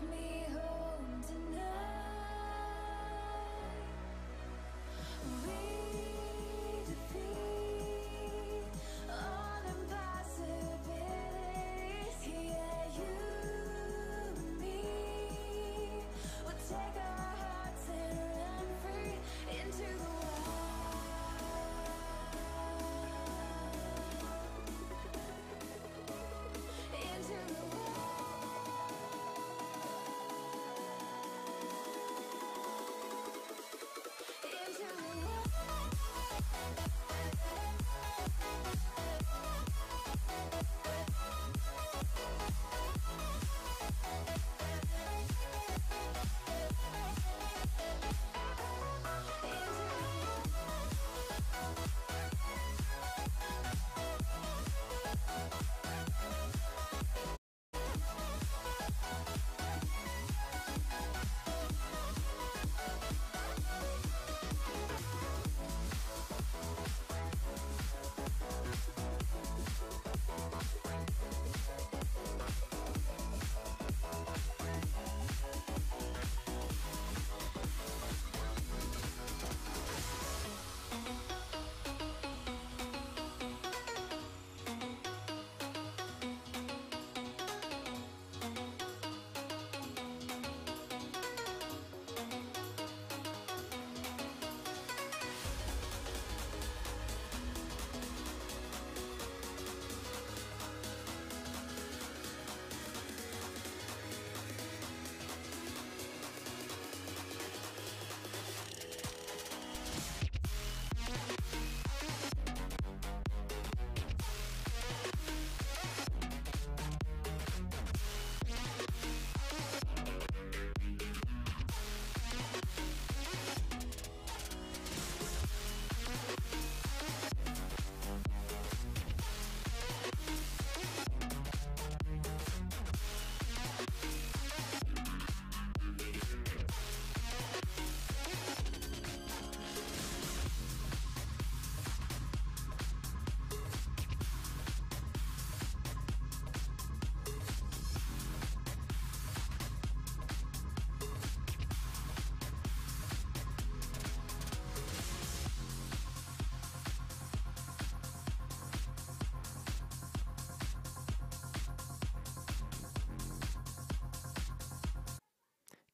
me home tonight. We defeat all impossibilities. Yeah, you and me will take our hearts and run free into the into the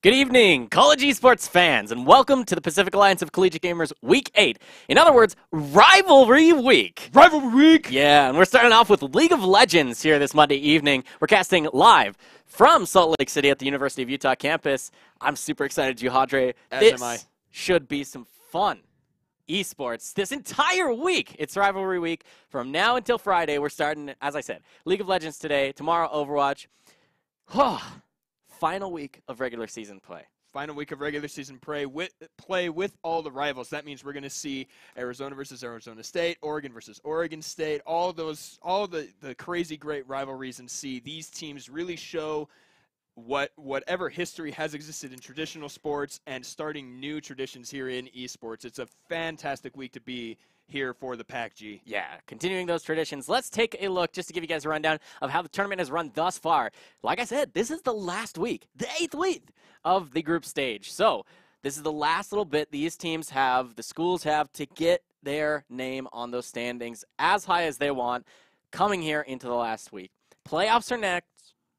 Good evening, college esports fans, and welcome to the Pacific Alliance of Collegiate Gamers Week 8. In other words, Rivalry Week. Rivalry Week! Yeah, and we're starting off with League of Legends here this Monday evening. We're casting live from Salt Lake City at the University of Utah campus. I'm super excited, Juhadre. As am I. Should be some fun esports this entire week. It's Rivalry Week. From now until Friday, we're starting, as I said, League of Legends today, tomorrow Overwatch. Final week of regular season play. Final week of regular season play with all the rivals. That means we're going to see Arizona versus Arizona State, Oregon versus Oregon State, all the crazy great rivalries, and see these teams really show whatever history has existed in traditional sports and starting new traditions here in esports. It's a fantastic week to be here for the PACG. Yeah, continuing those traditions. Let's take a look just to give you guys a rundown of how the tournament has run thus far. Like I said, this is the last week, the 8th week of the group stage. So this is the last little bit the schools have to get their name on those standings as high as they want coming here into the last week. Playoffs are next.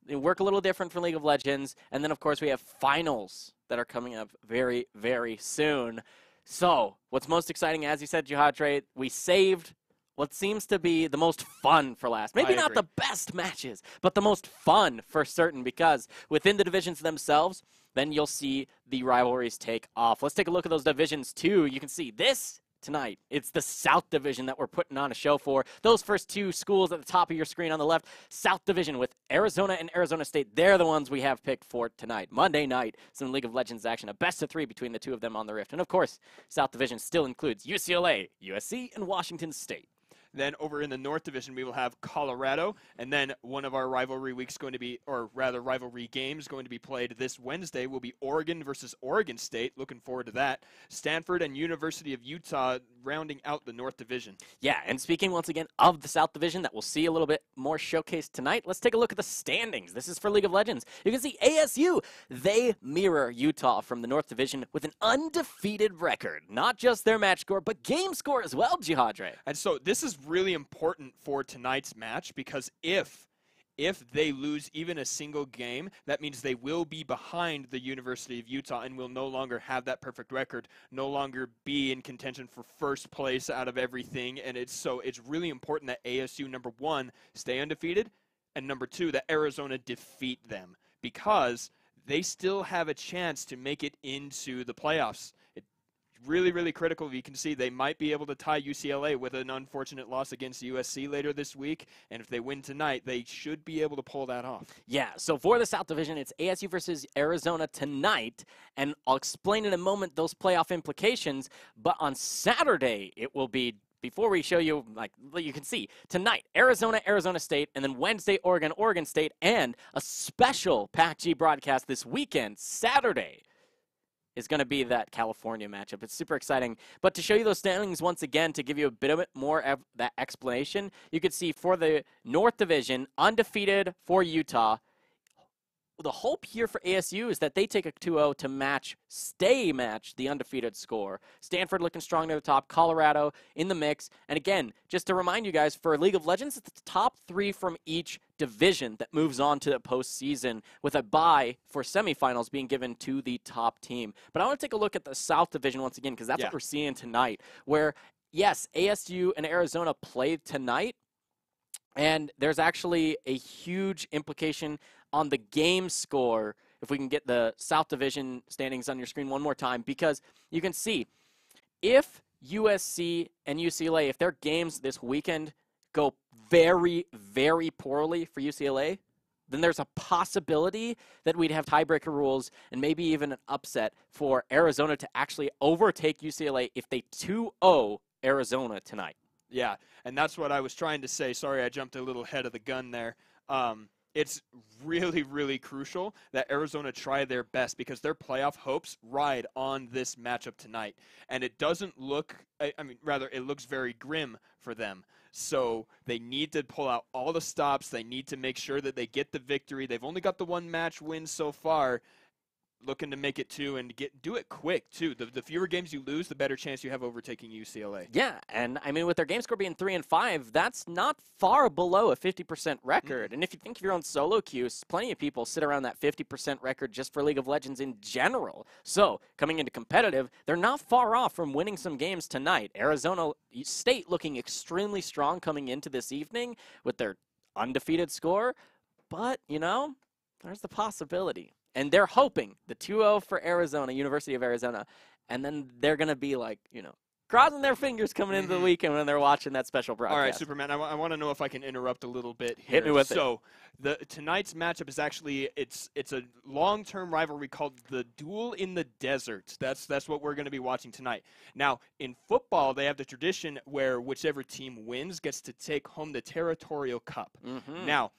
They work a little different for League of Legends. And then, of course, we have finals that are coming up very, very soon. So, what's most exciting, as you said, Juhadre, we saved what seems to be the most fun for last. Maybe not the best matches, but the most fun for certain, because within the divisions themselves, then you'll see the rivalries take off. Let's take a look at those divisions, too. You can see this tonight. It's the South Division that we're putting on a show for. Those first two schools at the top of your screen on the left, South Division with Arizona and Arizona State. They're the ones we have picked for tonight. Monday night, some League of Legends action, a best of 3 between the two of them on the Rift. And of course, South Division still includes UCLA, USC, and Washington State. Then over in the North Division, we will have Colorado. And then one of our rivalry weeks going to be, or rather rivalry games going to be played this Wednesday will be Oregon versus Oregon State. Looking forward to that. Stanford and University of Utah rounding out the North Division. Yeah, and speaking once again of the South Division that we'll see a little bit more showcased tonight, let's take a look at the standings. This is for League of Legends. You can see ASU, they mirror Utah from the North Division with an undefeated record. Not just their match score, but game score as well, Jihadre. And so this is really important for tonight's match because if they lose even a single game, that means they will be behind the University of Utah and will no longer have that perfect record, no longer be in contention for first place out of everything. And it's really important that ASU, number one, stay undefeated, and number two, that Arizona defeat them because they still have a chance to make it into the playoffs. Really, really critical. You can see they might be able to tie UCLA with an unfortunate loss against USC later this week. And if they win tonight, they should be able to pull that off. Yeah, so for the South Division, it's ASU versus Arizona tonight. And I'll explain in a moment those playoff implications. But on Saturday, it will be, before we show you, like you can see, tonight, Arizona, Arizona State, and then Wednesday, Oregon, Oregon State, and a special PACG broadcast this weekend, Saturday, is going to be that California matchup. It's super exciting. But to show you those standings once again, to give you a bit more of that explanation, you could see for the North Division, undefeated for Utah. The hope here for ASU is that they take a 2-0 to match the undefeated score. Stanford looking strong near the top, Colorado in the mix. And again, just to remind you guys, for League of Legends, it's the top three from each division that moves on to the postseason, with a bye for semifinals being given to the top team. But I want to take a look at the South Division once again, because that's what we're seeing tonight, where, yes, ASU and Arizona played tonight, and there's actually a huge implication on the game score, if we can get the South Division standings on your screen one more time, because you can see if USC and UCLA, if their games this weekend go very, very poorly for UCLA, then there's a possibility that we'd have tiebreaker rules and maybe even an upset for Arizona to actually overtake UCLA if they 2-0 Arizona tonight. Yeah, and that's what I was trying to say. Sorry, I jumped a little ahead of the gun there. It's really, really crucial that Arizona try their best because their playoff hopes ride on this matchup tonight. And it doesn't look, it looks very grim for them. So they need to pull out all the stops. They need to make sure that they get the victory. They've only got the one match win so far. Looking to make it two and do it quick too. The fewer games you lose, the better chance you have overtaking UCLA. Yeah, and I mean with their game score being 3-5, that's not far below a 50% record. And if you think of your own solo queues, plenty of people sit around that 50% record just for League of Legends in general. So coming into competitive, they're not far off from winning some games tonight. Arizona State looking extremely strong coming into this evening with their undefeated score, but you know, there's the possibility. And they're hoping the 2-0 for Arizona, University of Arizona, and then they're going to be like, you know, crossing their fingers coming into the weekend when they're watching that special broadcast. All right, Superman, I want to know if I can interrupt a little bit here. Hit me with it. So tonight's matchup is actually, it's a long-term rivalry called the Duel in the Desert. That's what we're going to be watching tonight. Now, in football, they have the tradition where whichever team wins gets to take home the Territorial Cup. Now,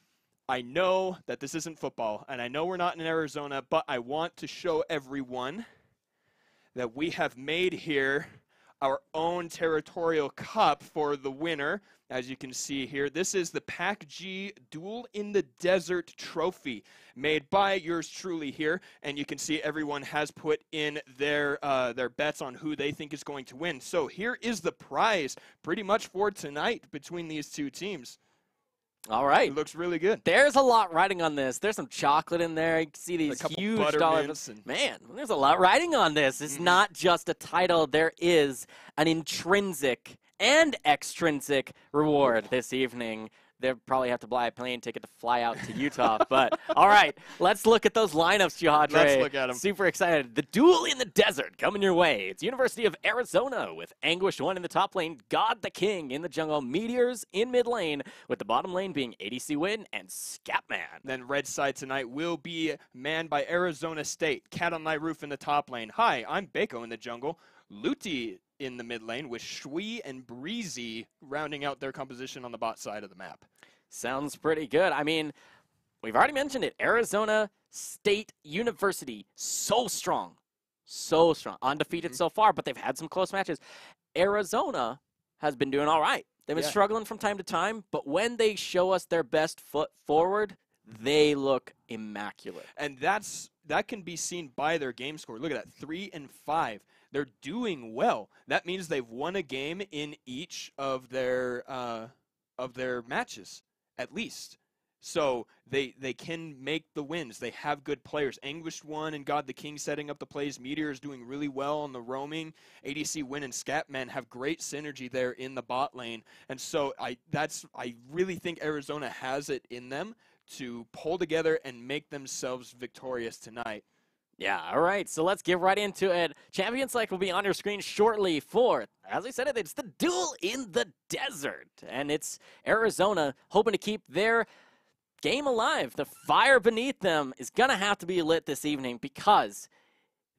I know that this isn't football, and I know we're not in Arizona, but I want to show everyone that we have made here our own Territorial Cup for the winner. As you can see here, this is the PACG Duel in the Desert Trophy, made by yours truly here, and you can see everyone has put in their bets on who they think is going to win. So here is the prize, pretty much for tonight between these two teams. All right. It looks really good. There's a lot riding on this. There's some chocolate in there. You can see these huge dollars. Man, there's a lot riding on this. It's not just a title. There is an intrinsic and extrinsic reward this evening. They'll probably have to buy a plane ticket to fly out to Utah. But, all right, let's look at those lineups, Jihadre. Let's look at them. Super excited. The Duel in the Desert coming your way. It's University of Arizona with Anguish 1 in the top lane, God the King in the jungle, Meteors in mid lane, with the bottom lane being ADC Win and Scatman. Then red side tonight will be manned by Arizona State. Cat on Thy Roof in the top lane. Hi, I'm Bako in the jungle. Luti in the mid lane with Shui and Breezy rounding out their composition on the bot side of the map. Sounds pretty good. I mean, we've already mentioned it. Arizona State University, so strong. So strong. Undefeated so far, but they've had some close matches. Arizona has been doing all right. They've been struggling from time to time, but when they show us their best foot forward, they look immaculate. And that can be seen by their game score. Look at that, 3 and 5. They're doing well. That means they've won a game in each of their matches, at least. So they can make the wins. They have good players. Anguished won and God the King setting up the plays. Meteor is doing really well on the roaming. ADC Win and Scatman have great synergy there in the bot lane. And so I really think Arizona has it in them to pull together and make themselves victorious tonight. Yeah, all right, so let's get right into it. Champion Select will be on your screen shortly for, as I said, it's the Duel in the Desert. And it's Arizona hoping to keep their game alive. The fire beneath them is going to have to be lit this evening because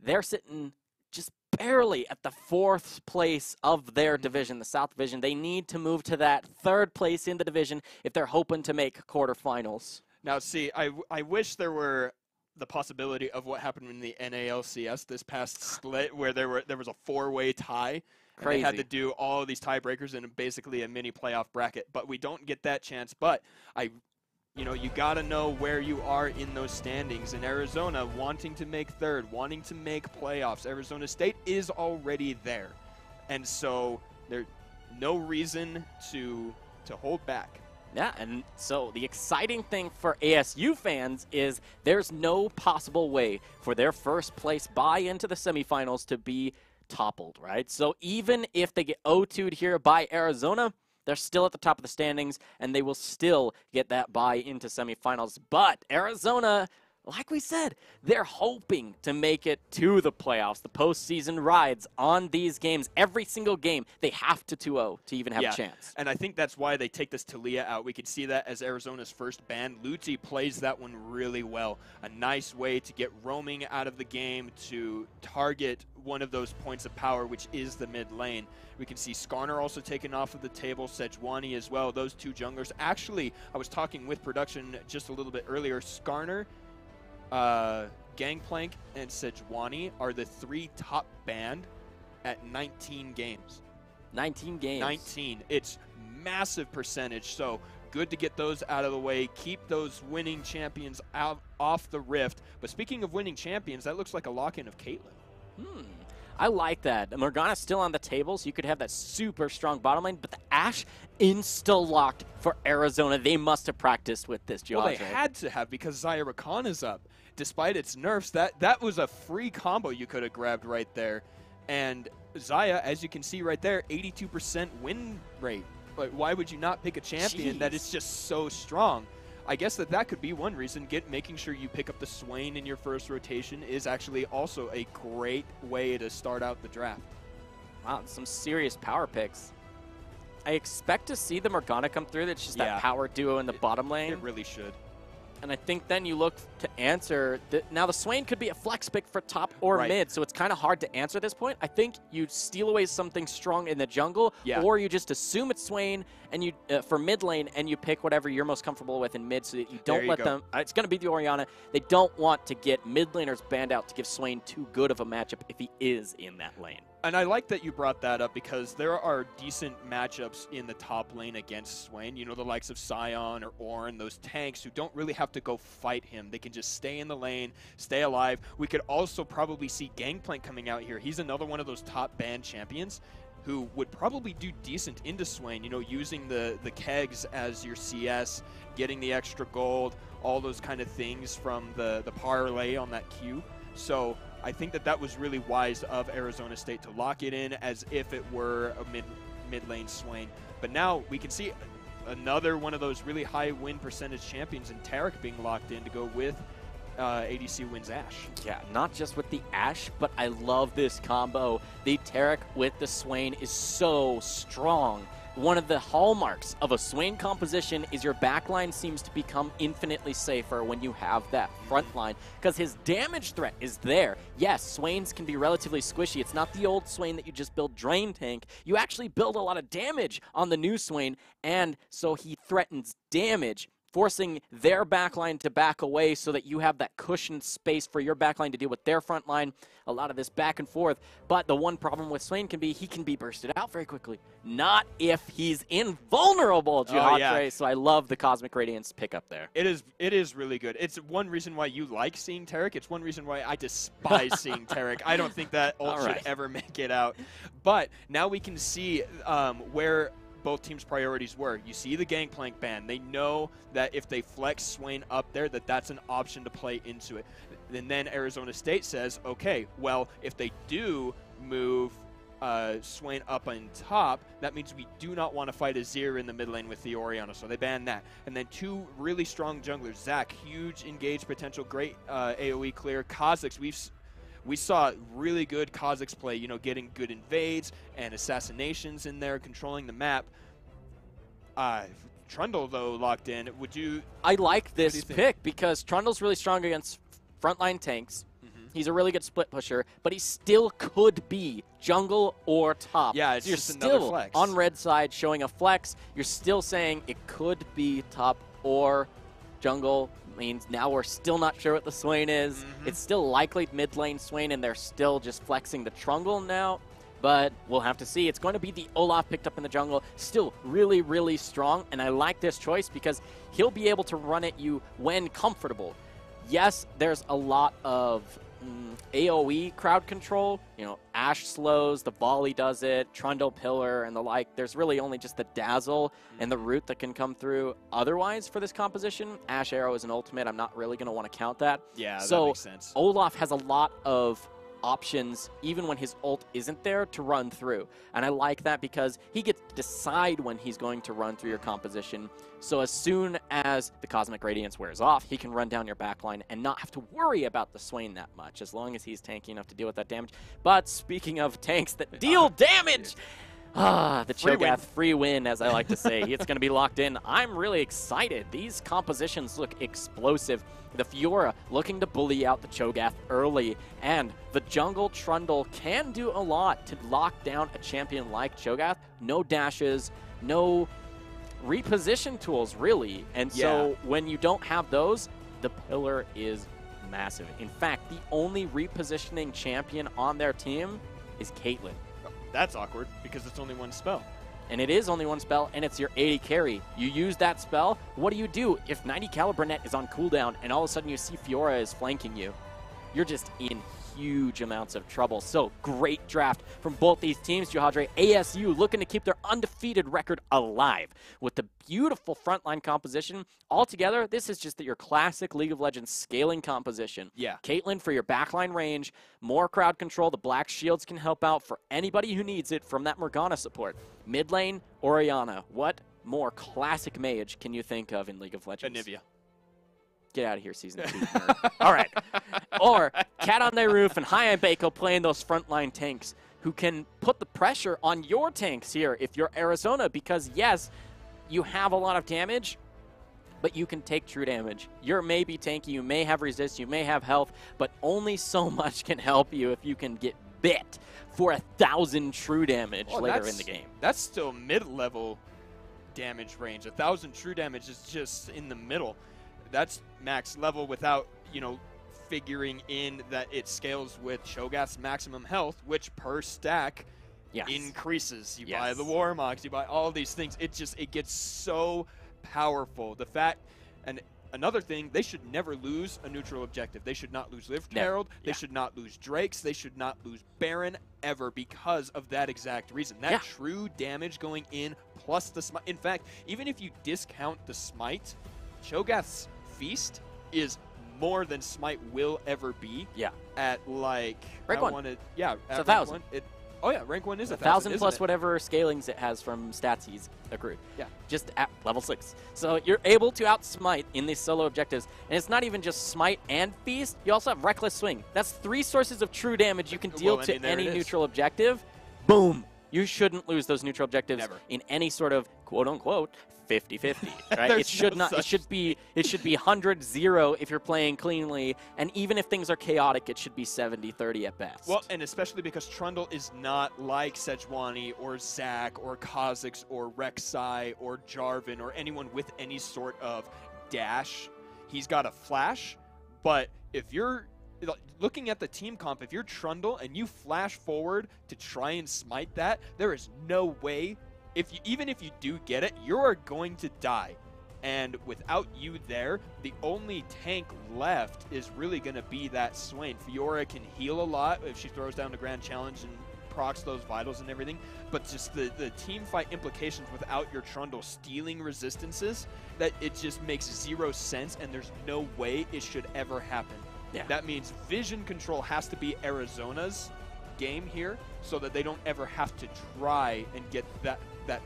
they're sitting just barely at the 4th place of their division, the South Division. They need to move to that 3rd place in the division if they're hoping to make quarterfinals. Now, see, I wish there were the possibility of what happened in the NALCS this past split where there was a 4-way tie. And they had to do all of these tiebreakers in basically a mini playoff bracket, but we don't get that chance. But you got to know where you are in those standings. In Arizona, wanting to make 3rd, wanting to make playoffs. Arizona State is already there. And so there's no reason to hold back. Yeah, and so the exciting thing for ASU fans is there's no possible way for their first place bye into the semifinals to be toppled, right? So even if they get 0-2'd here by Arizona, they're still at the top of the standings, and they will still get that bye into semifinals. But Arizona, like we said, they're hoping to make it to the playoffs. The postseason rides on these games. Every single game, they have to 2-0 to even have a chance. And I think that's why they take this Talia out. We could see that as Arizona's first ban. Luti plays that one really well. A nice way to get roaming out of the game to target one of those points of power, which is the mid lane. We can see Skarner also taken off of the table, Sejuani as well. Those two junglers. Actually, I was talking with production just a little bit earlier. Skarner, Gangplank, and Sejuani are the 3 top banned at 19 games. 19 games. 19. It's massive percentage, so good to get those out of the way. Keep those winning champions out off the rift. But speaking of winning champions, that looks like a lock-in of Caitlyn. I like that. Morgana's still on the table, so you could have that super strong bottom lane, but the Ashe insta-locked for Arizona. They must have practiced with this, Josh. Well, they had to have because Xayah Rakan is up. Despite its nerfs, that was a free combo you could have grabbed right there. And Xayah, as you can see right there, 82% win rate. But why would you not pick a champion that is just so strong? I guess that could be one reason. Making sure you pick up the Swain in your first rotation is actually also a great way to start out the draft. Wow, some serious power picks. I expect to see the Morgana come through. That's just that power duo in the bottom lane. It really should. And I think then you look to answer. Now, the Swain could be a flex pick for top or mid, so it's kind of hard to answer at this point. I think you steal away something strong in the jungle, or you just assume it's Swain and you for mid lane, and you pick whatever you're most comfortable with in mid so that you don't let them. It's going to be the Orianna. They don't want to get mid laners banned out to give Swain too good of a matchup if he is in that lane. And I like that you brought that up because there are decent matchups in the top lane against Swain. You know, the likes of Sion or Ornn, those tanks who don't really have to go fight him. They can just stay in the lane, stay alive. We could also probably see Gangplank coming out here. He's another one of those top banned champions who would probably do decent into Swain, you know, using the kegs as your CS, getting the extra gold, all those kind of things from the parlay on that queue. So I think that was really wise of Arizona State to lock it in as if it were a mid lane Swain. But now we can see another one of those really high win percentage champions in Tarek being locked in to go with ADC Win's Ashe. Yeah, not just with the Ashe, but I love this combo. The Tarek with the Swain is so strong. one of the hallmarks of a Swain composition is your backline seems to become infinitely safer when you have that front line, because his damage threat is there. Yes, Swains can be relatively squishy. It's not the old Swain that you just build Drain Tank. You actually build a lot of damage on the new Swain, and so he threatens damage, forcing their backline to back away so that you have that cushioned space for your backline to deal with their front line. A lot of this back and forth. But the one problem with Swain can be he can be bursted out very quickly. Not if he's invulnerable, Jihadre. Yeah. So I love the Cosmic Radiance pickup there. It is really good. It's one reason why you like seeing Tarek. It's one reason why I despise seeing Tarek. I don't think that ult should ever make it out. But now we can see where both teams' priorities were. You see the Gangplank ban. They know that if they flex Swain up there, that's an option to play into it. And then Arizona State says, okay, well, if they do move Swain up on top, that means we do not want to fight Azir in the mid lane with the Orianna, so they ban that. And then two really strong junglers, Zac, huge engage potential, great AoE clear. Kha'Zix, we saw really good Kha'Zix play, you know, getting good invades and assassinations in there, controlling the map. Trundle, though, locked in. I like this pick because Trundle's really strong against frontline tanks. He's a really good split pusher, but he still could be jungle or top. Yeah, it's so you're just still another flex. on red side showing a flex. You're still saying it could be top or jungle. Means now we're still not sure what the Swain is. It's still likely mid lane Swain, and they're still just flexing the Trundle now. But we'll have to see. It's going to be the Olaf picked up in the jungle. Still really, really strong, and I like this choice because he'll be able to run at you when comfortable. Yes, there's a lot of AoE crowd control. You know, Ashe slows, the volley does it, Trundle pillar, and the like. There's really only just the dazzle and the root that can come through otherwise for this composition. Ashe arrow is an ultimate. I'm not really going to want to count that. Yeah, so that makes sense. Olaf has a lot of options even when his ult isn't there to run through, and I like that because he gets to decide when he's going to run through your composition. So as soon as the Cosmic Radiance wears off, he can run down your backline and not have to worry about the Swain that much, as long as he's tanky enough to deal with that damage. But speaking of tanks that deal damage, the Cho'Gath free win, as I like to say. It's going to be locked in. I'm really excited. These compositions look explosive. The Fiora looking to bully out the Cho'Gath early, and the jungle Trundle can do a lot to lock down a champion like Cho'Gath. No dashes, no reposition tools, really. And so when you don't have those, the pillar is massive. In fact, the only repositioning champion on their team is Caitlyn. That's awkward because it's only one spell. And it is only one spell, and it's your 80 carry. You use that spell, what do you do if 90 caliber net is on cooldown and all of a sudden you see Fiora is flanking you? You're just in huge amounts of trouble. So great draft from both these teams. Jihadre, ASU looking to keep their undefeated record alive with the beautiful frontline composition. Altogether, this is just your classic League of Legends scaling composition. Yeah. Caitlyn for your backline range, more crowd control. The Black Shields can help out for anybody who needs it from that Morgana support. Mid lane, Orianna. What more classic mage can you think of in League of Legends? Anivia. Get out of here, Season 2. All right. Or Cat on their Roof and High Bako playing those frontline tanks who can put the pressure on your tanks here if you're Arizona, because, yes, you have a lot of damage, but you can take true damage. You're maybe tanky, you may have resist, you may have health, but only so much can help you if you can get bit for 1,000 true damage later in the game. That's still mid-level damage range. 1,000 true damage is just in the middle. That's max level without, you know, figuring in that it scales with Cho'Gath's maximum health, which per stack increases. You buy the Warmogs, you buy all these things. It gets so powerful. The fact, and another thing, they should never lose a neutral objective. They should not lose Lift Herald. They should not lose Drakes. They should not lose Baron ever because of that exact reason. That true damage going in plus the smite. In fact, even if you discount the smite, Cho'Gath's Feast is more than Smite will ever be. Yeah. At like rank 1. At it's 1,000. Rank 1 is 1,000 plus whatever scalings it has from stats he's accrued. Yeah. Just at level 6. So you're able to outsmite in these solo objectives. And it's not even just Smite and Feast. You also have Reckless Swing. That's 3 sources of true damage you can deal to any neutral objective. Boom. You shouldn't lose those neutral objectives Never. in any sort of quote-unquote 50-50, right? It should not. It should be 100-0 if you're playing cleanly, and even if things are chaotic, it should be 70-30 at best. Well, and especially because Trundle is not like Sejuani or Zach or Kha'Zix or Rek'Sai or Jarvan or anyone with any sort of dash. He's got a flash, but if you're looking at the team comp, if you're Trundle and you flash forward to try and smite that, there is no way. Even if you do get it, you are going to die. And without you there, the only tank left is really going to be that Swain. Fiora can heal a lot if she throws down the Grand Challenge and procs those vitals and everything, but just the team fight implications without your Trundle stealing resistances, that it just makes zero sense, and there's no way it should ever happen. Yeah. That means vision control has to be Arizona's game here, so that they don't ever have to try and get that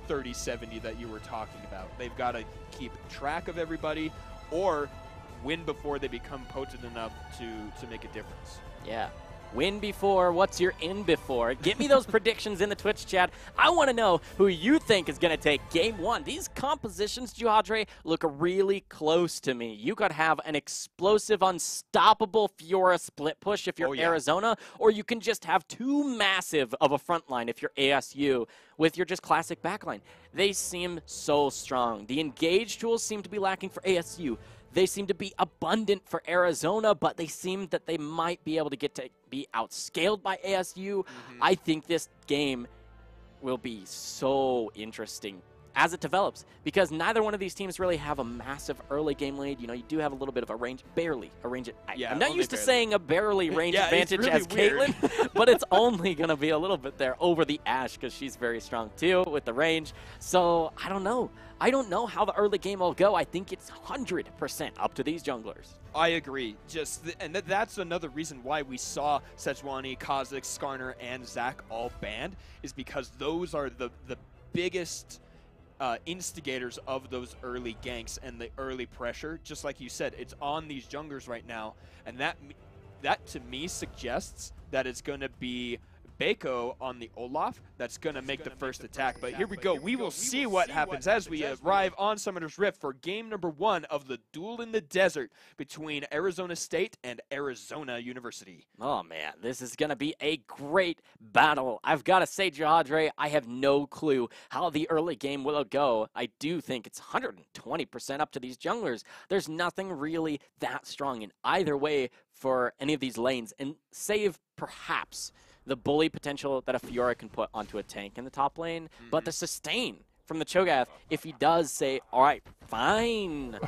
30-70 that you were talking about. They've got to keep track of everybody or win before they become potent enough to make a difference. Yeah. Win before, what's your in before? Get me those predictions in the Twitch chat. I want to know who you think is going to take Game 1. These compositions, Jihadre, look really close to me. You could have an explosive, unstoppable Fiora split push if you're Arizona, or you can just have too massive of a front line if you're ASU with your just classic backline. They seem so strong. The engage tools seem to be lacking for ASU. They seem to be abundant for Arizona, but they seem that they might be able to get to be outscaled by ASU. I think this game will be so interesting as it develops, because neither one of these teams really have a massive early game lead. You know, you do have a little bit of a range, barely a range. I'm not used to saying a barely range advantage really as weird. Caitlyn, but it's only going to be a little bit there over the Ashe because she's very strong too with the range. So I don't know. I don't know how the early game will go. I think it's 100% up to these junglers. I agree. And that's another reason why we saw Sejuani, Kha'Zix, Skarner, and Zach all banned, is because those are the biggest instigators of those early ganks and the early pressure. Just like you said, it's on these junglers right now, and that to me suggests that it's going to be Bako on the Olaf that's going to make the first attack. But here we go. We will see what happens as we arrive on Summoner's Rift for game number 1 of the Duel in the Desert between Arizona State and Arizona University. Oh, man, this is going to be a great battle. I've got to say, Jihadre, I have no clue how the early game will go. I do think it's 120% up to these junglers. There's nothing really that strong in either way for any of these lanes, and save perhaps the bully potential that a Fiora can put onto a tank in the top lane, but the sustain from the Cho'Gath, if he does say, all right, fine,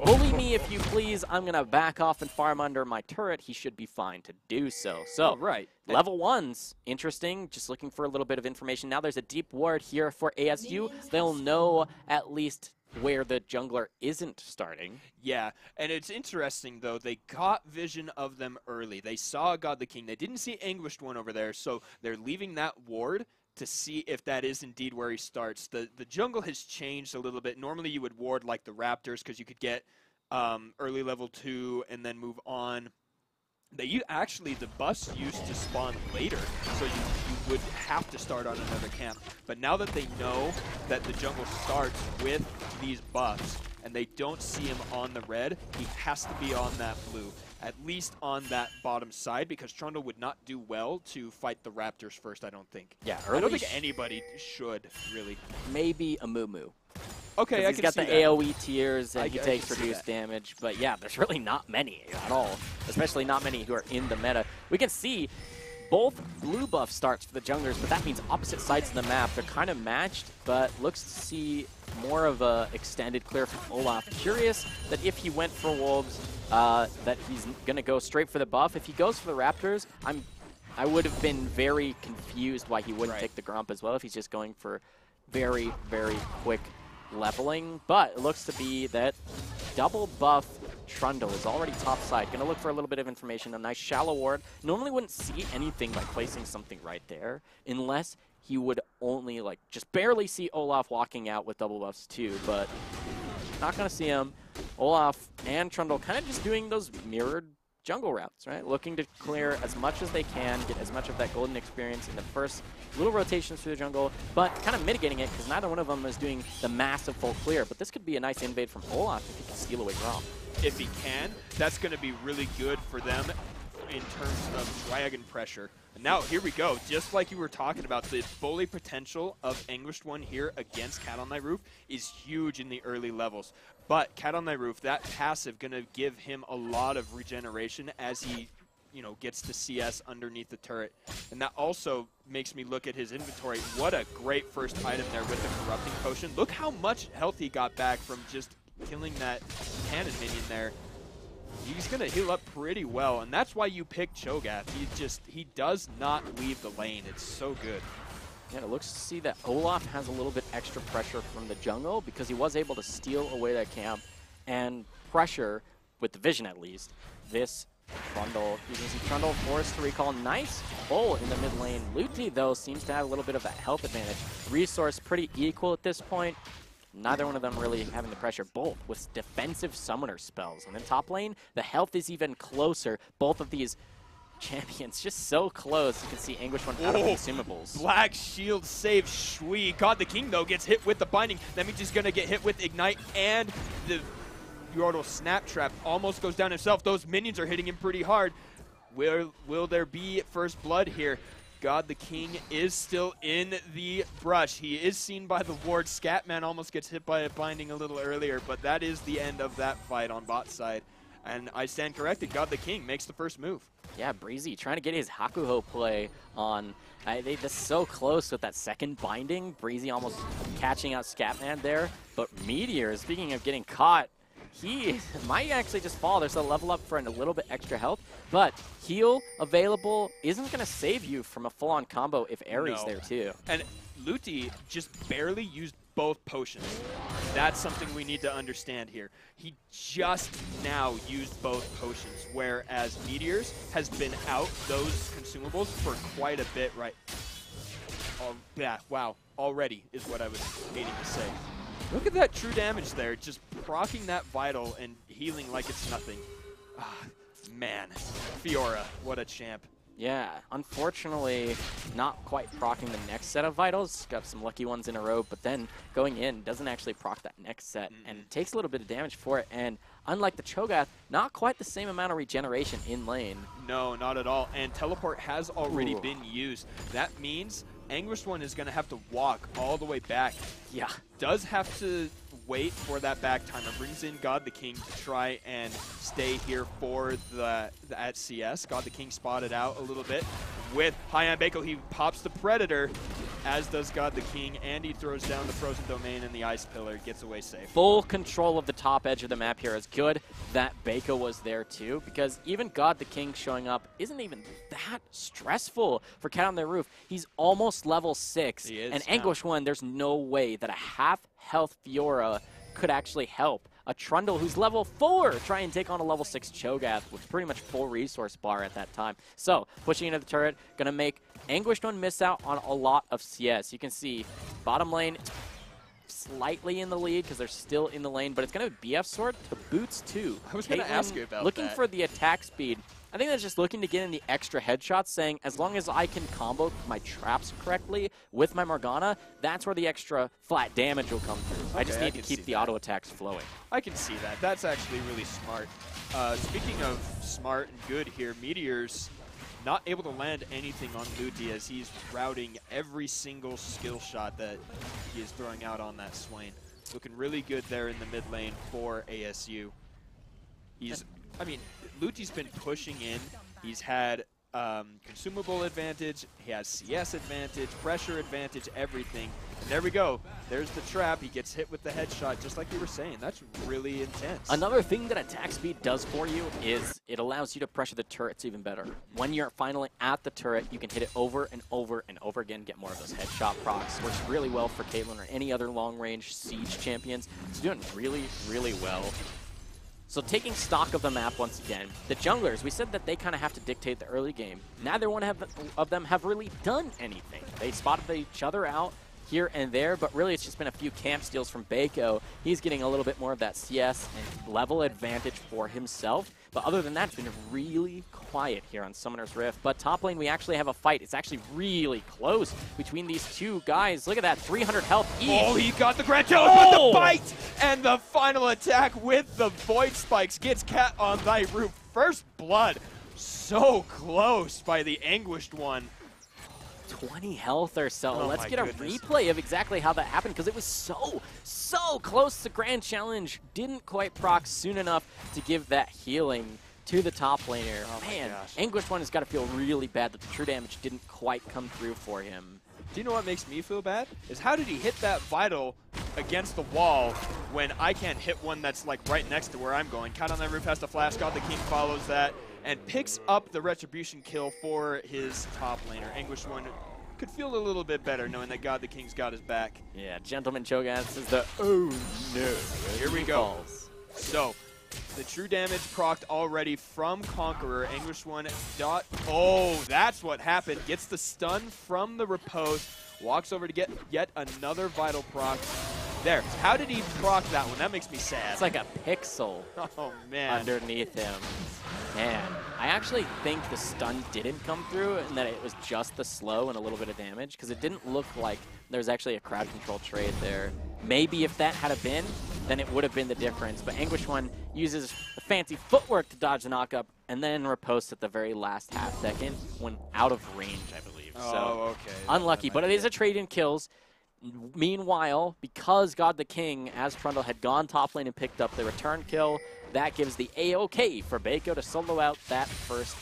bully me if you please, I'm going to back off and farm under my turret, he should be fine to do so. So, level 1's interesting, just looking for a little bit of information. Now there's a deep ward here for ASU. They'll know at least where the jungler isn't starting. Yeah, and it's interesting, though. They got vision of them early. They saw God the King. They didn't see Anguished One over there, so they're leaving that ward to see if that is indeed where he starts. The jungle has changed a little bit. Normally you would ward like the Raptors because you could get early level 2 and then move on. Actually, the buffs used to spawn later, so you would have to start on another camp. But now that they know that the jungle starts with these buffs, and they don't see him on the red, he has to be on that blue, at least on that bottom side, because Trundle would not do well to fight the Raptors first, I don't think. Yeah, I don't think anybody should, really. Maybe a Moo. Okay, I he's got the AoE tiers and he takes reduced damage. But yeah, there's really not many at all, especially not many who are in the meta. We can see both blue buff starts for the junglers, but that means opposite sides of the map. They're kind of matched, but looks to see more of a extended clear from Olaf. Curious that if he went for Wolves, that he's going to go straight for the buff. If he goes for the Raptors, I would have been very confused why he wouldn't take the Grump as well if he's just going for very, very quick leveling. But it looks to be that double buff Trundle is already top side. Going to look for a little bit of information. A nice shallow ward. Normally wouldn't see anything by placing something right there unless he would only like just barely see Olaf walking out with double buffs too, but not going to see him. Olaf and Trundle kind of just doing those mirrored jungle routes, right? Looking to clear as much as they can, get as much of that golden experience in the first little rotations through the jungle, but kind of mitigating it because neither one of them is doing the massive full clear. But this could be a nice invade from Olaf if he can steal away Grom. If he can, that's going to be really good for them in terms of dragon pressure. And now, here we go. Just like you were talking about, the bully potential of Anguished One here against Cat on Thy Roof is huge in the early levels. But Cat on Thy Roof, that passive going to give him a lot of regeneration as he, you know, gets the CS underneath the turret. And that also makes me look at his inventory. What a great first item there with the Corrupting Potion. Look how much health he got back from just killing that cannon minion there. He's going to heal up pretty well, and that's why you pick Cho'Gath. He does not leave the lane. It's so good. Yeah, it looks to see that Olaf has a little bit extra pressure from the jungle because he was able to steal away that camp and pressure, with the vision at least, this Trundle. You can see Trundle forced to recall. Nice pull in the mid lane. Luti, though, seems to have a little bit of that health advantage. Resource pretty equal at this point. Neither one of them really having the pressure, both with defensive summoner spells. And then top lane, the health is even closer. Both of these champions just so close. You can see Anguished One out of consumables. Black Shield save Shui. God the King, though, gets hit with the binding. That means he's going to get hit with Ignite, and the Yordle Snap Trap almost goes down himself. Those minions are hitting him pretty hard. Will there be first blood here? God the King is still in the brush. He is seen by the ward. Scatman almost gets hit by a binding a little earlier, but that is the end of that fight on bot side. And I stand corrected. God the King makes the first move. Yeah, Breezy trying to get his Hakuho play on. They just so close with that second binding. Breezy almost catching out Scatman there. But Meteor, speaking of getting caught, he might actually just fall. There's a level up for a little bit extra health, but heal available isn't going to save you from a full-on combo if Ares there too. And Luti just barely used both potions. That's something we need to understand here. He just now used both potions, whereas Meteors has been out those consumables for quite a bit, right? Oh, yeah, wow. Already is what I was hating to say. Look at that true damage there, just proccing that vital and healing like it's nothing. Ah, man, Fiora, what a champ. Yeah, unfortunately, not quite proccing the next set of vitals. Got some lucky ones in a row, but then going in doesn't actually proc that next set, and it takes a little bit of damage for it. And unlike the Cho'Gath, not quite the same amount of regeneration in lane. No, not at all. And teleport has already been used. That means Anguished One is going to have to walk all the way back. Yeah. Does have to wait for that back timer. Brings in God the King to try and stay here for the at CS. God the King spotted out a little bit. With High on Bako, he pops the Predator, as does God the King, and he throws down the Frozen Domain and the Ice Pillar. Gets away safe. Full control of the top edge of the map here. Is good that Bako was there too, because even God the King showing up isn't even that stressful for Cat on the Roof. He's almost level 6. He is and now. Anguish One, there's no way that a half-health Fiora could actually help a Trundle who's level 4 try and take on a level 6 Cho'Gath with pretty much full resource bar at that time. So, pushing into the turret, going to make Anguished One miss out on a lot of CS. You can see bottom lane slightly in the lead because they're still in the lane, but it's going to be BF Sword to Boots 2. I was going to ask you about looking that. for the attack speed. I think that's just looking to get in the extra headshots, saying as long as I can combo my traps correctly with my Morgana, that's where the extra flat damage will come through. I just need to keep the auto attacks flowing. I can see that. That's actually really smart. Speaking of smart and good here, Meteor's not able to land anything on Luti as he's routing every single skill shot that he is throwing out on that Swain. Looking really good there in the mid lane for ASU. I mean, Luti's been pushing in. He's had consumable advantage, he has CS advantage, pressure advantage, everything. And there we go. There's the trap. He gets hit with the headshot, just like you were saying. That's really intense. Another thing that attack speed does for you is it allows you to pressure the turrets even better. When you're finally at the turret, you can hit it over and over and over again, get more of those headshot procs. Works really well for Caitlyn or any other long-range siege champions. It's doing really, really well. So taking stock of the map once again, the junglers, we said that they kind of have to dictate the early game. Neither one of them have really done anything. They spotted each other out here and there, but really it's just been a few camp steals from Bako. He's getting a little bit more of that CS and level advantage for himself. But other than that, it's been really quiet here on Summoner's Rift. But top lane, we actually have a fight. It's actually really close between these two guys. Look at that, 300 health each. Oh, he got the Grand Challenge with the bite! And the final attack with the Void Spikes gets Cat on thy roof. First blood. So close by the Anguished One. 20 health or so. Oh Let's my get a goodness. replay of exactly how that happened, because it was so close. The Grand Challenge didn't quite proc soon enough to give that healing to the top laner. Oh my Man, gosh. Anguished One has got to feel really bad that the true damage didn't quite come through for him. Do you know what makes me feel bad? Is how did he hit that Vital against the wall when I can't hit one that's like right next to where I'm going? Cat on that roof has to flash. God the King follows that and picks up the Retribution kill for his top laner. Anguished One could feel a little bit better knowing that God the King's got his back. Yeah, Gentleman Cho'Gath is the oh no. Here we He go. falls. So, the true damage procced already from Conqueror. Anguished One dot. Oh, that's what happened. Gets the stun from the riposte. Walks over to get yet another Vital proc. There. How did he proc that one? That makes me sad. It's like a pixel Oh, man. underneath him. Man, I actually think the stun didn't come through and that it was just the slow and a little bit of damage, because it didn't look like there was actually a crowd control trade there. Maybe if that had been, then it would have been the difference. But Anguished One uses fancy footwork to dodge the knockup and then riposte at the very last half second when out of range, I believe. Oh, So okay. unlucky, That but might it be is a trade in kills. Meanwhile, because God the King, as Trundle had gone top lane and picked up the return kill, that gives the A-OK for Baco to solo out that first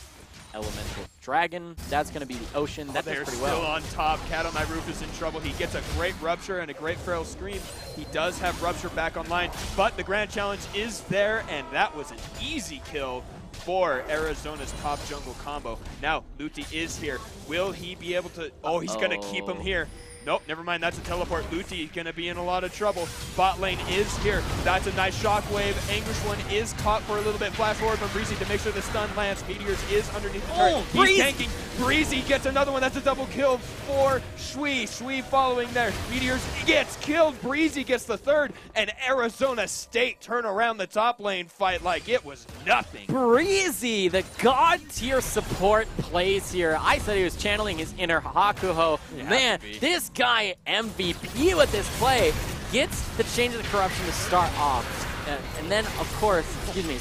elemental dragon. That's going to be the Ocean. That does They're pretty still well. on top. Cat on my roof is in trouble. He gets a great Rupture and a great Feral Scream. He does have Rupture back online, but the Grand Challenge is there, and that was an easy kill for Arizona's top jungle combo. Now, Luti is here. Will he be able to... Oh, he's going to keep him here. Nope, never mind. That's a teleport. Luti going to be in a lot of trouble. Bot lane is here. That's a nice shockwave. Anguished One is caught for a little bit. Flash forward from Breezy to make sure the stun lands. Meteors is underneath the turret. He's Breezy! tanking. Breezy gets another one. That's a double kill for Shui. Shui following there. Meteors gets killed. Breezy gets the third. And Arizona State turn around the top lane fight like it was nothing. Breezy, the god tier support plays here. I said he was channeling his inner Hakuho. Yeah, Man, to be. this guy MVP with this play gets the Change of the Corruption to start off. And then, of course,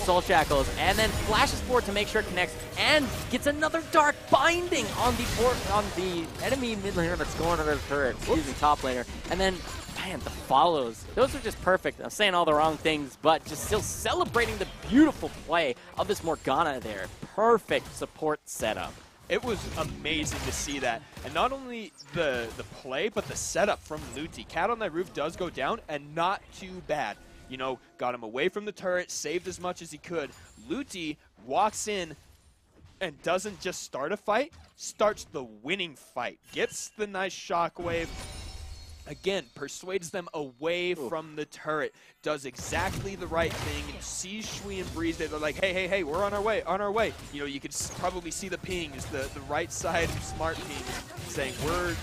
Soul Shackles, and then flashes forward to make sure it connects, and gets another Dark Binding on the enemy mid laner that's going under the turret, top laner. And then, man, the follows. Those are just perfect. I'm saying all the wrong things, but just still celebrating the beautiful play of this Morgana there. Perfect support setup. It was amazing to see that. And not only the play, but the setup from Luti. Cat on that roof does go down, and not too bad. You know, got him away from the turret, saved as much as he could. Luti walks in and doesn't just start a fight, starts the winning fight. Gets the nice shockwave. Again, persuades them away from the turret. Does exactly the right thing. Sees Shui and Breeze. They're like, hey, we're on our way, You know, you could probably see the pings, the right side smart pings, saying,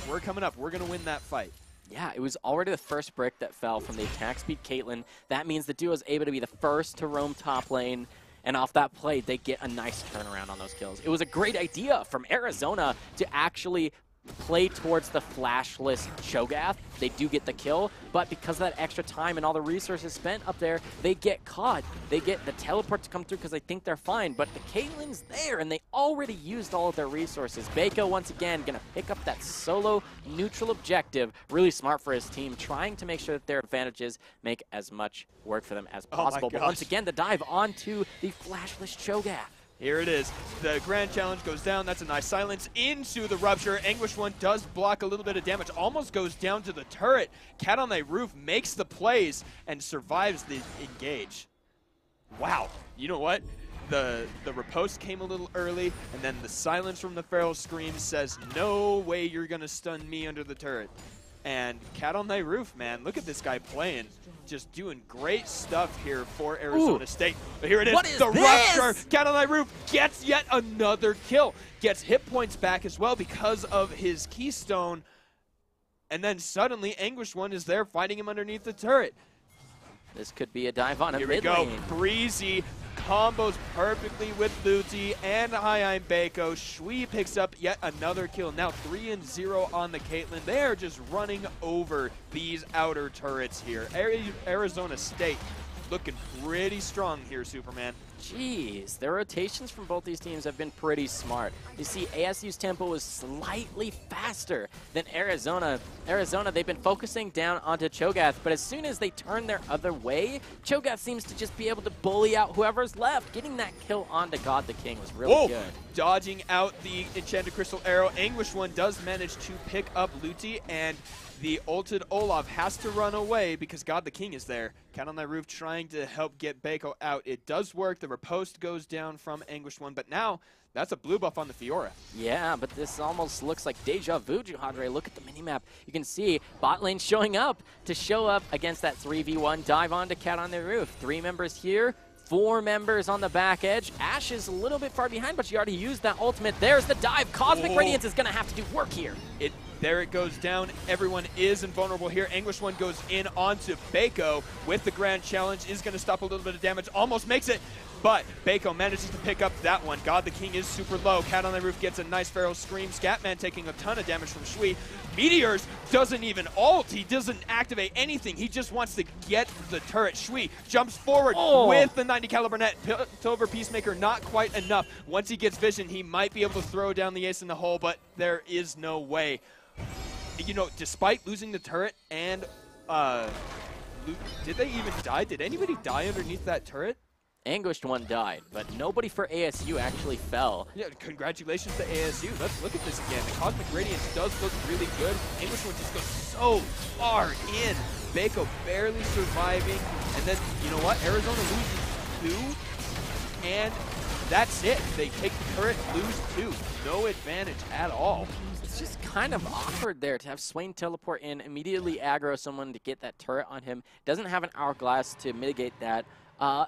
we're coming up. We're going to win that fight. Yeah, it was already the first brick that fell from the attack speed Caitlyn. That means the duo is able to be the first to roam top lane. And off that play, they get a nice turnaround on those kills. It was a great idea from Arizona to actually play towards the flashless Cho'Gath. They do get the kill, but because of that extra time and all the resources spent up there, they get caught. They get the teleport to come through because they think they're fine, but the Caitlyn's there, and they already used all of their resources. Baco, once again, going to pick up that solo neutral objective. Really smart for his team, trying to make sure that their advantages make as much work for them as possible. But once again, the dive onto the flashless Cho'Gath. Here it is. The Grand Challenge goes down. That's a nice silence into the Rupture. Anguished One does block a little bit of damage. Almost goes down to the turret. Cat on the roof makes the plays and survives the engage. Wow. You know what? The riposte came a little early, and then the silence from the Feral Scream says, no way you're going to stun me under the turret. And Cat on thy roof, man. Look at this guy playing. Just doing great stuff here for Arizona State. But here it is. What is the this? Rupture. Cat on thy roof gets yet another kill. Gets hit points back as well because of his keystone. And then suddenly, Anguished One is there fighting him underneath the turret. This could be a dive on a Here we mid go. lane. Breezy combos perfectly with Luti and High Bako. Shui picks up yet another kill. Now 3-0 on the Caitlyn. They are just running over these outer turrets here. Arizona State looking pretty strong here, Superman. Jeez, the rotations from both these teams have been pretty smart. You see, ASU's tempo was slightly faster than Arizona. They've been focusing down onto Cho'Gath, but as soon as they turn their other way, Cho'Gath seems to just be able to bully out whoever's left. Getting that kill onto God the King was really good. Dodging out the Enchanted Crystal Arrow. Anguish One does manage to pick up Luti, and the ulted Olaf has to run away because God the King is there. Cat on that roof trying to help get Bako out. It does work. The riposte goes down from Anguish One, but now that's a blue buff on the Fiora. Yeah, but this almost looks like deja vu, Juhadre. Look at the minimap. You can see bot lane showing up to show up against that 3v1 dive onto Cat on the roof. 3 members here. 4 members on the back edge. Ashe is a little bit far behind, but she already used that ultimate. There's the dive. Cosmic Radiance is going to have to do work here. There it goes down. Everyone is invulnerable here. Anguish One goes in onto Bako with the Grand Challenge. Is going to stop a little bit of damage. Almost makes it. But Bako manages to pick up that one. God the King is super low. Cat on the roof gets a nice Pharaoh Scream. Scatman taking a ton of damage from Shui. Meteors doesn't even ult. He doesn't activate anything. He just wants to get the turret. Shui jumps forward with the 90 caliber net. Piltover Peacemaker not quite enough. Once he gets vision, he might be able to throw down the ace in the hole, but there is no way. You know, despite losing the turret and did they even die? Did anybody die underneath that turret? Anguished One died, but nobody for ASU actually fell. Yeah, congratulations to ASU. Let's look at this again. The Cosmic Radiance does look really good. Anguished One just goes so far in. Bako barely surviving. And then, you know what? Arizona loses 2. And that's it. They take the turret, lose 2. No advantage at all. It's just kind of awkward there to have Swain teleport in, immediately aggro someone to get that turret on him. Doesn't have an hourglass to mitigate that.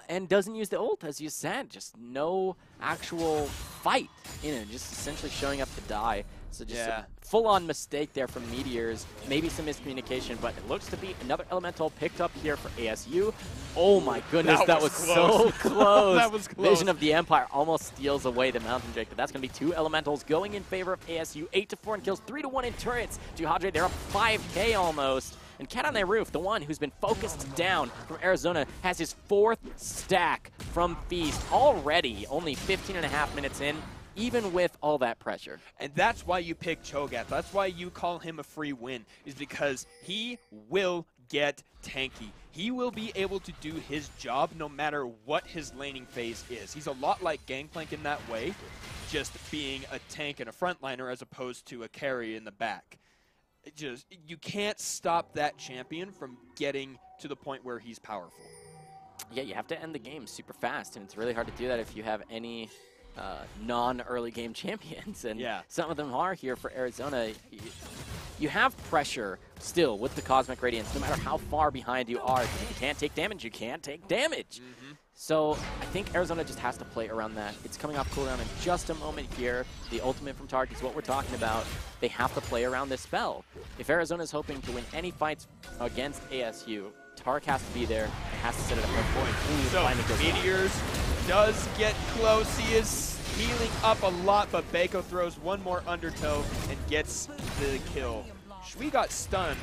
And doesn't use the ult, as you said. Just no actual fight in it. Just essentially showing up to die. So just a full-on mistake there from Meteors. Maybe some miscommunication, but it looks to be another elemental picked up here for ASU. Oh my goodness, that was so close. That was close. Vision of the Empire almost steals away the Mountain Drake, but that's going to be 2 elementals going in favor of ASU. 8-4 in kills, 3-1 in turrets. Juhadre, they're up 5K almost. And Cat on their roof, the one who's been focused down from Arizona, has his 4th stack from Feast already, only 15.5 minutes in, even with all that pressure. And that's why you pick Cho'Gath. That's why you call him a free win, is because he will get tanky. He will be able to do his job no matter what his laning phase is. He's a lot like Gangplank in that way, just being a tank and a frontliner as opposed to a carry in the back. You can't stop that champion from getting to the point where he's powerful. Yeah, you have to end the game super fast, and it's really hard to do that if you have any non-early game champions, and some of them are here for Arizona. You have pressure still with the Cosmic Radiance, no matter how far behind you are. If you can't take damage, you can't take damage. So I think Arizona just has to play around that. It's coming off cooldown in just a moment here. The ultimate from Tark is what we're talking about. They have to play around this spell. If Arizona's hoping to win any fights against ASU, Tark has to be there. It has to set it up at point. So Meteors does get close. He is healing up a lot, but Bako throws one more undertow and gets the kill. Shui got stunned.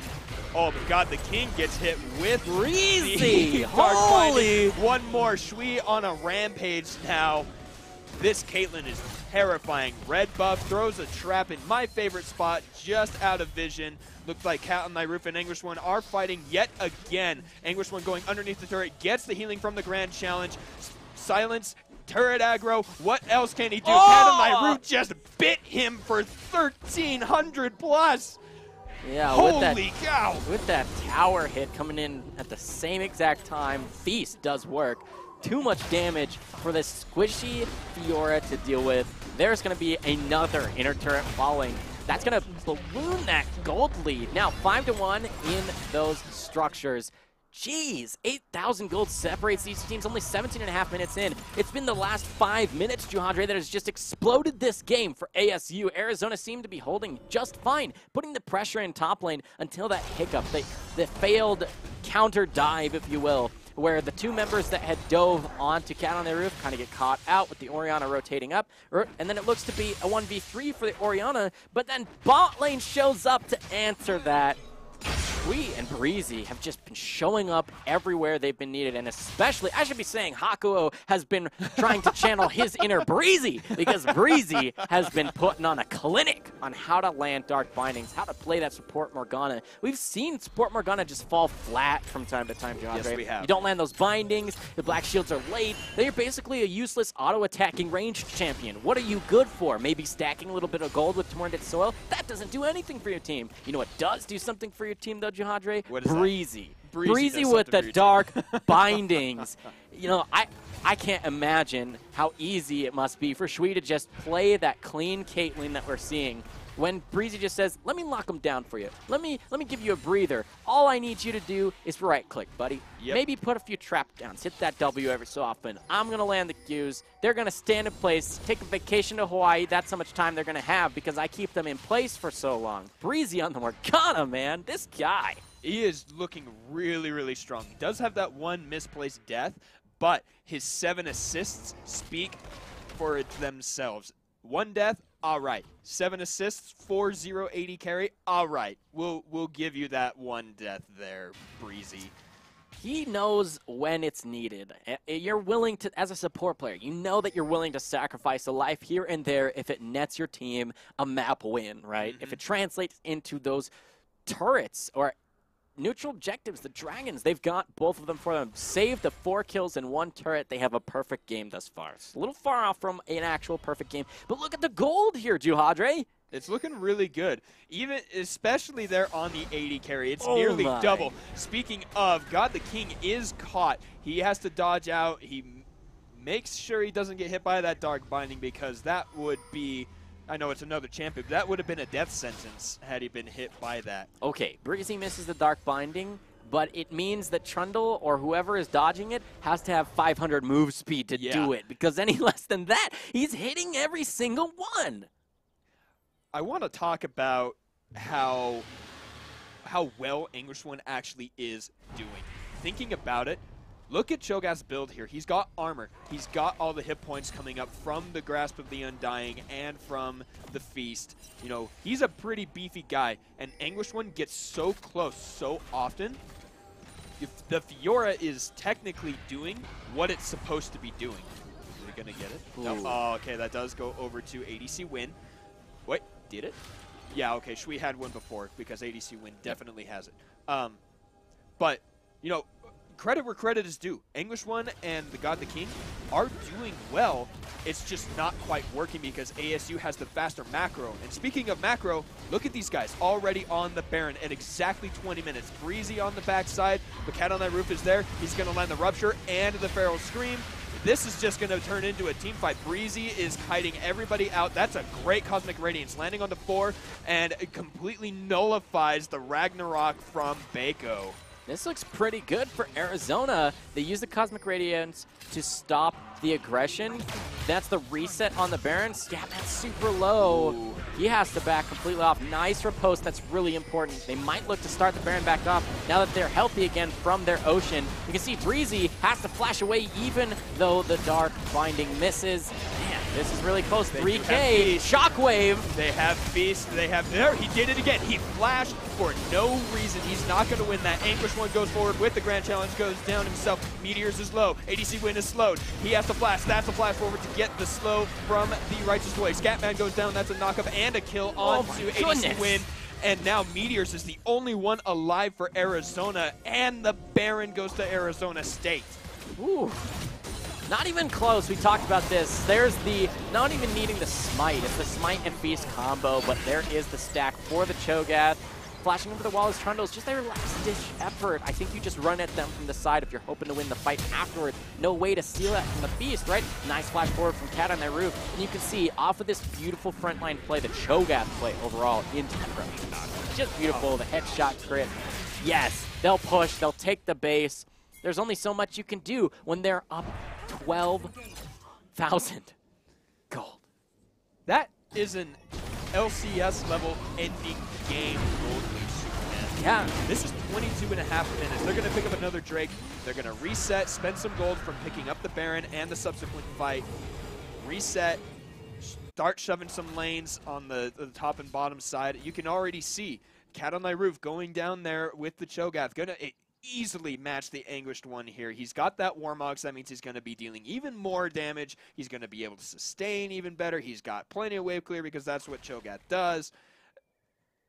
Oh, but God, the King gets hit with Breezy. Holy! One more. Shui on a rampage now. This Caitlyn is terrifying. Red buff throws a trap in my favorite spot, just out of vision. Looks like Cat on my roof and Anguish One are fighting yet again. Anguish One going underneath the turret, gets the healing from the Grand Challenge. Silence. Turret aggro, what else can he do? Cat on my roof just bit him for 1,300 plus. Yeah, holy cow! With that tower hit coming in at the same exact time, Feast does work. Too much damage for this squishy Fiora to deal with. There's going to be another inner turret falling. That's going to balloon that gold lead. Now 5-1 in those structures. Jeez, 8,000 gold separates these teams, only 17.5 minutes in. It's been the last 5 minutes, Juhadre, that has just exploded this game for ASU. Arizona seemed to be holding just fine, putting the pressure in top lane until that hiccup, the failed counter dive, if you will, where the two members that had dove onto Cat on their Roof kind of get caught out with the Orianna rotating up, and then it looks to be a 1v3 for the Orianna, but then bot lane shows up to answer that. Shui and Breezy have just been showing up everywhere they've been needed, and especially, I should be saying, Hakuo has been trying to channel his inner Breezy, because Breezy has been putting on a clinic on how to land Dark Bindings, how to play that support Morgana. We've seen support Morgana just fall flat from time to time, John. Yes, we have. You don't land those bindings, the black shields are late, they're basically a useless auto-attacking ranged champion. What are you good for? Maybe stacking a little bit of gold with Torrent Soil? That doesn't do anything for your team. You know what does do something for your team, though, Jahadre? What is Breezy. that? Breezy with the dark bindings. You know, I can't imagine how easy it must be for Shui to just play that clean Caitlyn that we're seeing. When Breezy just says, let me lock him down for you. Let me give you a breather. All I need you to do is right-click, buddy. Yep. Maybe put a few trap downs. Hit that W every so often. I'm going to land the Qs. They're going to stand in place, take a vacation to Hawaii. That's how much time they're going to have because I keep them in place for so long. Breezy on the Morgana, man. This guy. He is looking really, really strong. He does have that one misplaced death, but his 7 assists speak for themselves. 1 death, all right. 7 assists, 4-0 80 carry, all right. We'll give you that 1 death there, Breezy. He knows when it's needed. You're willing to, as a support player, you know that you're willing to sacrifice a life here and there if it nets your team a map win, right? If it translates into those turrets or neutral objectives, the Dragons, they've got both of them for them. Save the 4 kills in 1 turret. They have a perfect game thus far. It's a little far off from an actual perfect game, but look at the gold here, Juhadre. It's looking really good, especially there on the 80 carry. It's nearly double. Speaking of, God the King is caught. He has to dodge out. He makes sure he doesn't get hit by that Dark Binding because that would be, I know it's another champion, but that would have been a death sentence had he been hit by that. Okay, Breezy misses the Dark Binding, but it means that Trundle or whoever is dodging it has to have 500 move speed to do it, because any less than that, he's hitting every single one. I want to talk about how well English One actually is doing. Thinking about it, look at Cho'Gath's build here. He's got armor. He's got all the hit points coming up from the Grasp of the Undying and from the Feast. You know, he's a pretty beefy guy, and English One gets so close so often. If the Fiora is technically doing what it's supposed to be doing. Are we going to get it? No. Oh, okay, that does go over to ADC Win. Wait, did it? Yeah, okay, Shui had one before because ADC Win definitely has it. But, you know, credit where credit is due. English One and the God the King are doing well. It's just not quite working because ASU has the faster macro. And speaking of macro, look at these guys already on the Baron at exactly 20 minutes. Breezy on the backside. The Cat on that Roof is there. He's going to land the Rupture and the Feral Scream. This is just going to turn into a team fight. Breezy is kiting everybody out. That's a great Cosmic Radiance landing on the 4, and it completely nullifies the Ragnarok from Baco. This looks pretty good for Arizona. They use the Cosmic Radiance to stop the aggression. That's the reset on the Baron. Scatman's super low. Ooh. He has to back completely off. Nice riposte. That's really important. They might look to start the Baron back up now that they're healthy again from their Ocean. You can see Breezy has to flash away even though the Dark Binding misses. Man, this is really close. 3K. Shockwave. They have Feast. They have there. He did it again. He flashed for no reason. He's not going to win that. English One goes forward with the Grand Challenge, goes down himself. Meteors is low. ADC Win is slowed. He has to flash. That's a flash forward to get the slow from the Righteous Way. Scatman goes down. That's a knockup and a kill onto ADC Win. And now Meteors is the only one alive for Arizona, and the Baron goes to Arizona State. Ooh. Not even close. We talked about this. There's the, not even needing the Smite. It's the Smite and Feast combo, but there is the stack for the Cho'Gath. Flashing over the wall is Trundle. It's just their last-ditch effort. I think you just run at them from the side if you're hoping to win the fight afterwards. No way to steal that from the Feast, right? Nice flash forward from Cat on their Roof. And you can see off of this beautiful frontline play, the Cho'Gath play overall into the front. Just beautiful. The headshot crit. Yes, they'll push. They'll take the base. There's only so much you can do when they're up 12,000 gold. That is an LCS level ending game gold leaf, Superman. Yeah. This is 22.5 minutes. They're going to pick up another Drake. They're going to reset, spend some gold from picking up the Baron and the subsequent fight. Reset, start shoving some lanes on the top and bottom side. You can already see Cat on Thy Roof going down there with the Cho'Gath. Going to easily match the Anguished One here. He's got that Warmog, so that means he's going to be dealing even more damage. He's going to be able to sustain even better. He's got plenty of wave clear because that's what Cho'Gath does.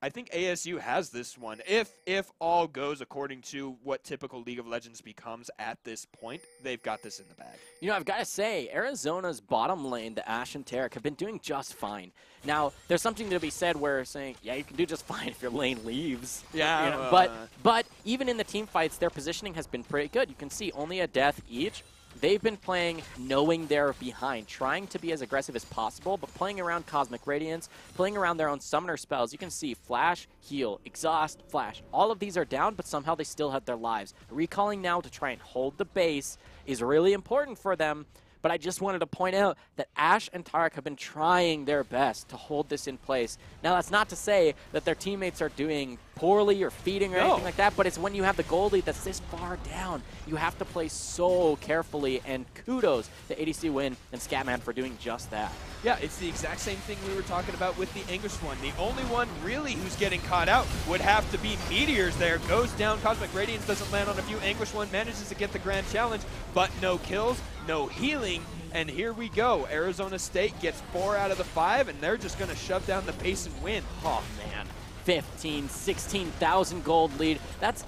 I think ASU has this one. If all goes according to what typical League of Legends becomes at this point, they've got this in the bag. You know, I've got to say, Arizona's bottom lane, the Ashe and Taric, have been doing just fine. Now, there's something to be said where saying, yeah, you can do just fine if your lane leaves. Yeah. You know, but even in the team fights, their positioning has been pretty good. You can see only a death each. They've been playing knowing they're behind, trying to be as aggressive as possible, but playing around Cosmic Radiance, playing around their own summoner spells. You can see Flash, Heal, Exhaust, Flash. All of these are down, but somehow they still have their lives. Recalling now to try and hold the base is really important for them, but I just wanted to point out that Ashe and Taric have been trying their best to hold this in place. Now, that's not to say that their teammates are doing poorly or feeding or anything like that, but it's when you have the goal lead that's this far down, you have to play so carefully, and kudos to ADC Win and Scatman for doing just that. Yeah, it's the exact same thing we were talking about with the Anguished One. The only one really who's getting caught out would have to be Meteors there. Goes down, Cosmic Radiance doesn't land on a few. Anguished One manages to get the grand challenge, but no kills, no healing, and here we go. Arizona State gets 4 out of the 5, and they're just going to shove down the pace and win. Oh, man. 15, 16,000 gold lead. That's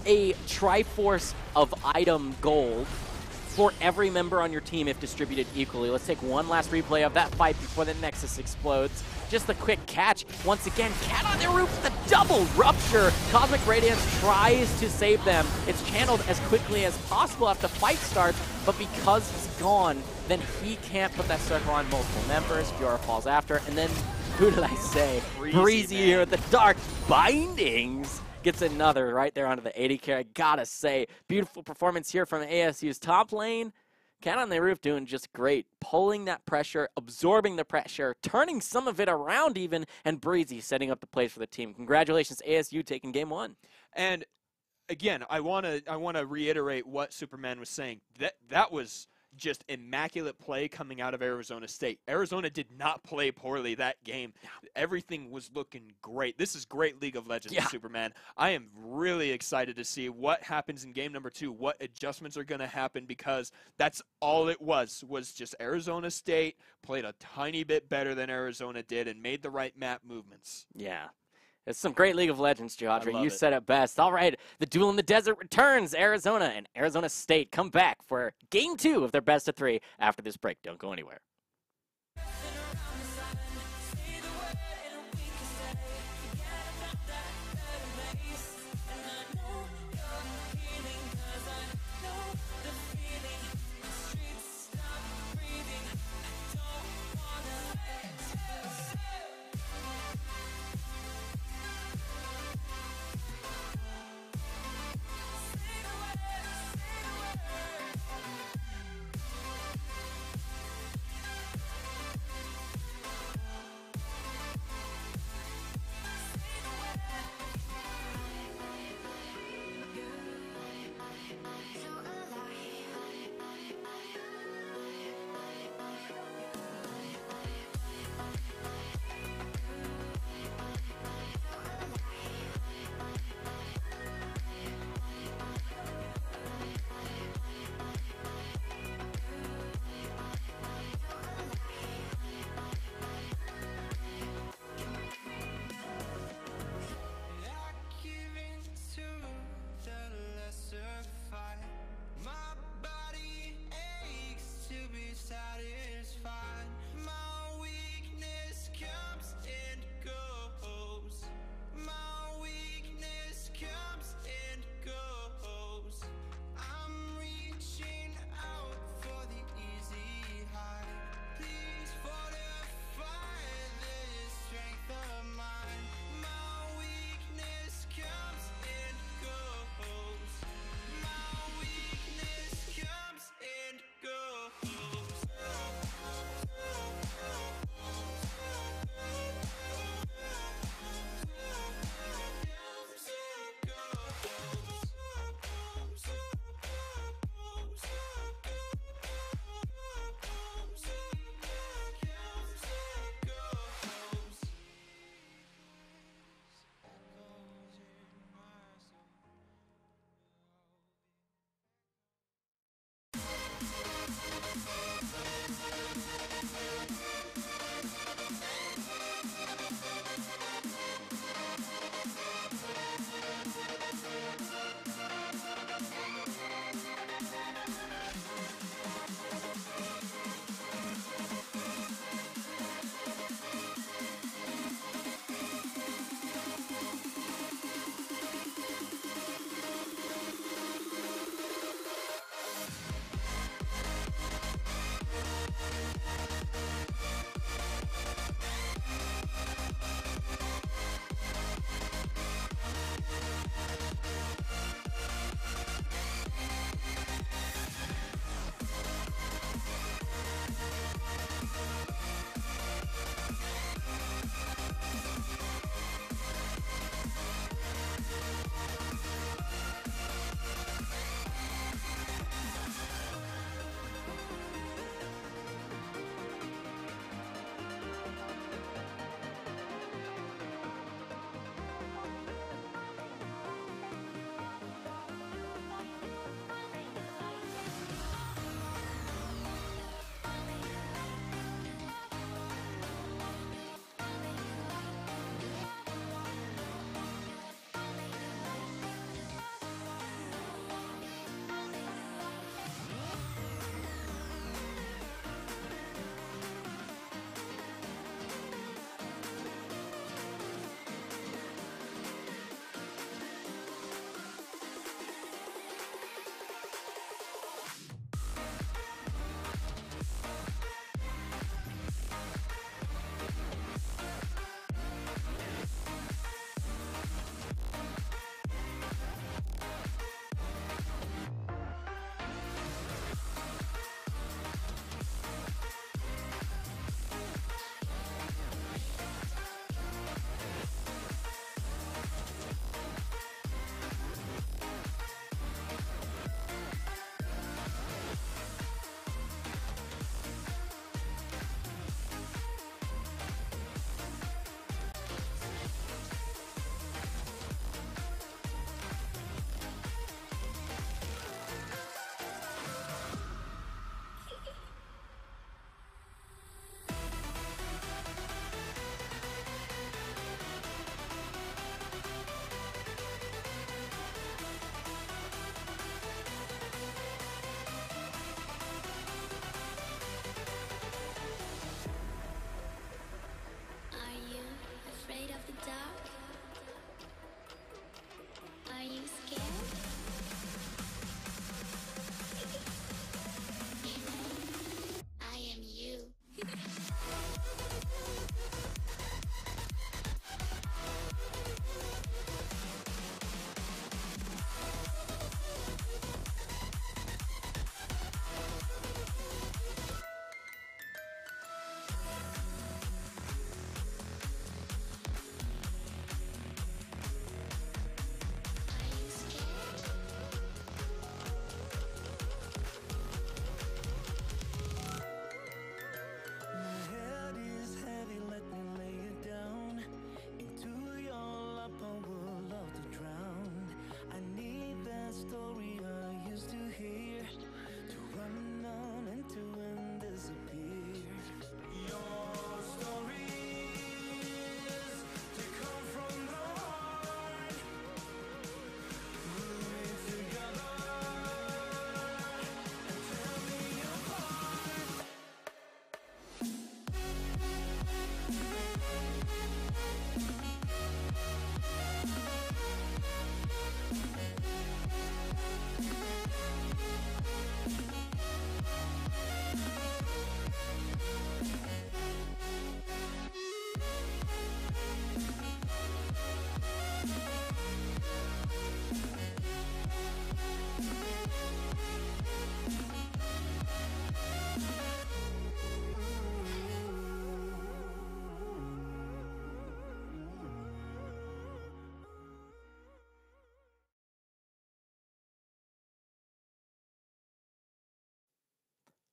a Triforce of item gold for every member on your team if distributed equally. Let's take one last replay of that fight before the Nexus explodes. Just a quick catch. Once again, Cat on the Roof with a double rupture. Cosmic Radiance tries to save them. It's channeled as quickly as possible after the fight starts, but because he's gone, then he can't put that circle on multiple members. Fiora falls after, and then, who did I say? Breezy here with the Dark Bindings. Gets another right there onto the 80 I gotta say, beautiful performance here from ASU's top lane. Cat on the Roof doing just great, pulling that pressure, absorbing the pressure, turning some of it around even, and Breezy setting up the plays for the team. Congratulations, ASU, taking game 1. And again, I wanna reiterate what Superman was saying. That was just immaculate play coming out of Arizona State. Arizona did not play poorly that game. Everything was looking great. This is great League of Legends, Superman. I am really excited to see what happens in game number 2, what adjustments are going to happen, because that's all it was just Arizona State played a tiny bit better than Arizona did and made the right map movements. Yeah. It's some great League of Legends, Jodri. You it. said it best. All right, the Duel in the Desert returns. Arizona and Arizona State come back for Game 2 of their best of 3 after this break. Don't go anywhere.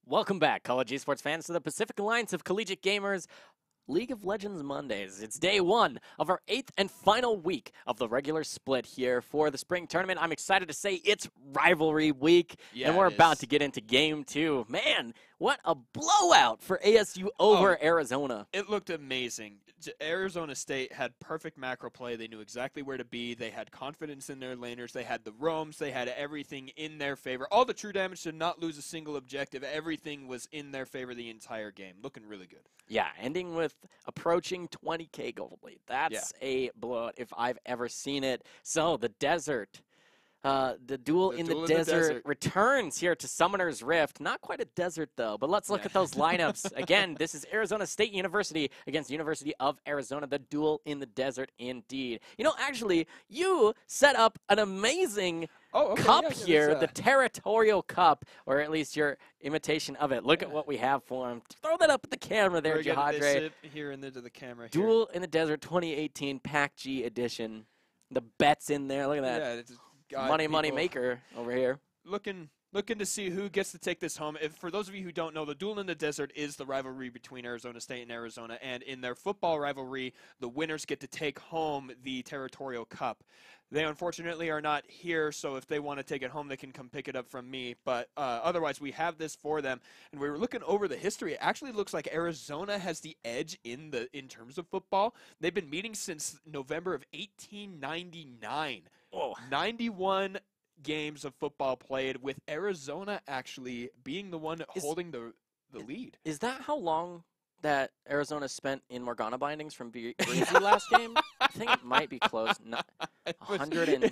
Welcome back, college esports fans, to the Pacific Alliance of Collegiate Gamers League of Legends Mondays. It's day one of our 8th and final week of the regular split here for the spring tournament. I'm excited to say it's rivalry week, and we're about to get into game 2. Man, what a blowout for ASU over Arizona. It looked amazing. Arizona State had perfect macro play. They knew exactly where to be. They had confidence in their laners. They had the roams. They had everything in their favor. All the true damage did not lose a single objective. Everything was in their favor the entire game. Looking really good. Yeah, ending with approaching 20K gold lead. That's a blowout if I've ever seen it. So the desert. The duel in the desert returns here to Summoner's Rift. Not quite a desert, though, but let's look at those lineups. Again, this is Arizona State University against University of Arizona. The duel in the desert, indeed. You know, actually, you set up an amazing cup here, the Territorial Cup, or at least your imitation of it. Look at what we have for him. Throw that up at the camera there, Jihadre. Here into the camera. Duel in the Desert 2018 PACG edition. The bets in there. Look at that. Yeah, it's money maker over here. Looking to see who gets to take this home. For those of you who don't know, the Duel in the Desert is the rivalry between Arizona State and Arizona, and in their football rivalry, the winners get to take home the Territorial Cup. They unfortunately are not here, so if they want to take it home, they can come pick it up from me. But otherwise, we have this for them, and we were looking over the history. It actually looks like Arizona has the edge in terms of football. They've been meeting since November of 1899. 91 games of football played, with Arizona actually being the one holding the lead. Is that how long that Arizona spent in Morgana bindings from Breezy last game? I think it might be close. It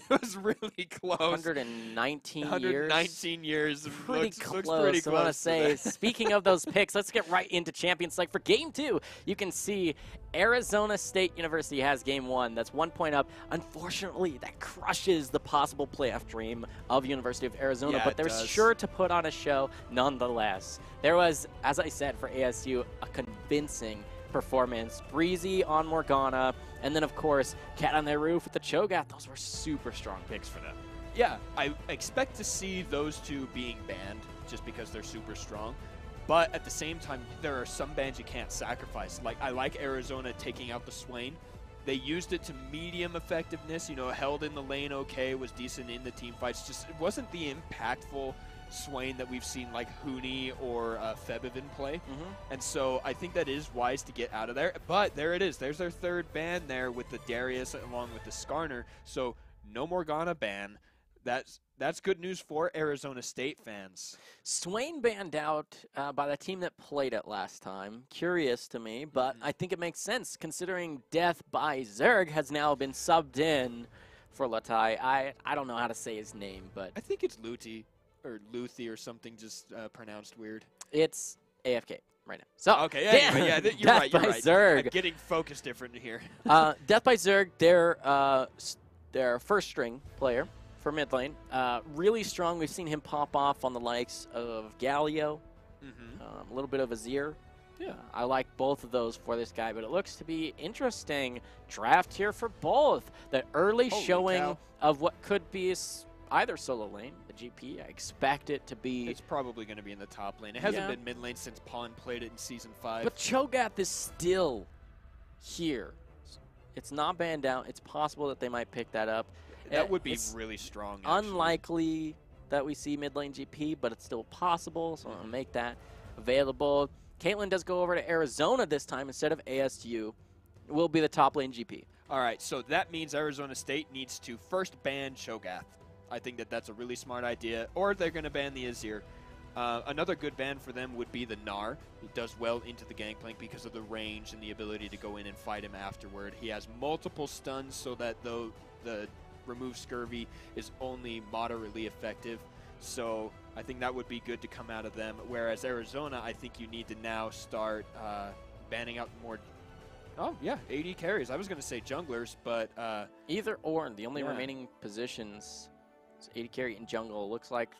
was really close. 119 years. Pretty looks close. pretty I want to close say, speaking of those picks, let's get right into Champions League for Game 2. You can see Arizona State University has Game 1. That's 1 point up. Unfortunately, that crushes the possible playoff dream of University of Arizona, but they're sure to put on a show nonetheless. There was, as I said, for ASU, a convincing performance. Breezy on Morgana, and then, of course, Cat on their roof with the Cho'Gath. Those were super strong picks for them. Yeah, I expect to see those two being banned just because they're super strong. But at the same time, there are some bans you can't sacrifice. Like, I like Arizona taking out the Swain. They used it to medium effectiveness, you know, held in the lane okay, was decent in the team fights. Just, it wasn't the impactful Swain that we've seen like Hooney or Febivin play. And so I think that is wise to get out of there. But there it is. There's their third ban there with the Darius along with the Skarner. So no Morgana ban. That's good news for Arizona State fans. Swain banned out by the team that played it last time. Curious to me, but I think it makes sense considering Death by Zerg has now been subbed in for Latai. I don't know how to say his name, but I think it's Luthi or Luthi or something, just pronounced weird. It's AFK right now. So okay, anyway, yeah, you're right. You're right. Zerg. I'm getting focused different here. Death by Zerg, their first string player for mid lane. Really strong. We've seen him pop off on the likes of Galio, a little bit of Azir. Yeah, I like both of those for this guy, but it looks to be interesting draft here for both. The early showing of what could be either solo lane, the GP. I expect it to be. It's probably going to be in the top lane. It hasn't been mid lane since Pawn played it in Season 5. But Cho'Gath is still here. It's not banned out. It's possible that they might pick that up. That would be really strong. Actually. Unlikely that we see mid lane GP, but it's still possible, so I'll make that available. Caitlyn does go over to Arizona this time instead of ASU. It will be the top lane GP. All right, so that means Arizona State needs to first ban Cho'Gath. I think that's a really smart idea. Or they're going to ban the Azir. Another good ban for them would be the Gnar. He does well into the Gangplank because of the range and the ability to go in and fight him afterward. He has multiple stuns so that though the remove Scurvy is only moderately effective. So I think that would be good to come out of them. Whereas Arizona, I think you need to now start banning out more. Oh, yeah, AD carries. I was going to say junglers, but either or. The only remaining positions is AD carry and jungle. Looks like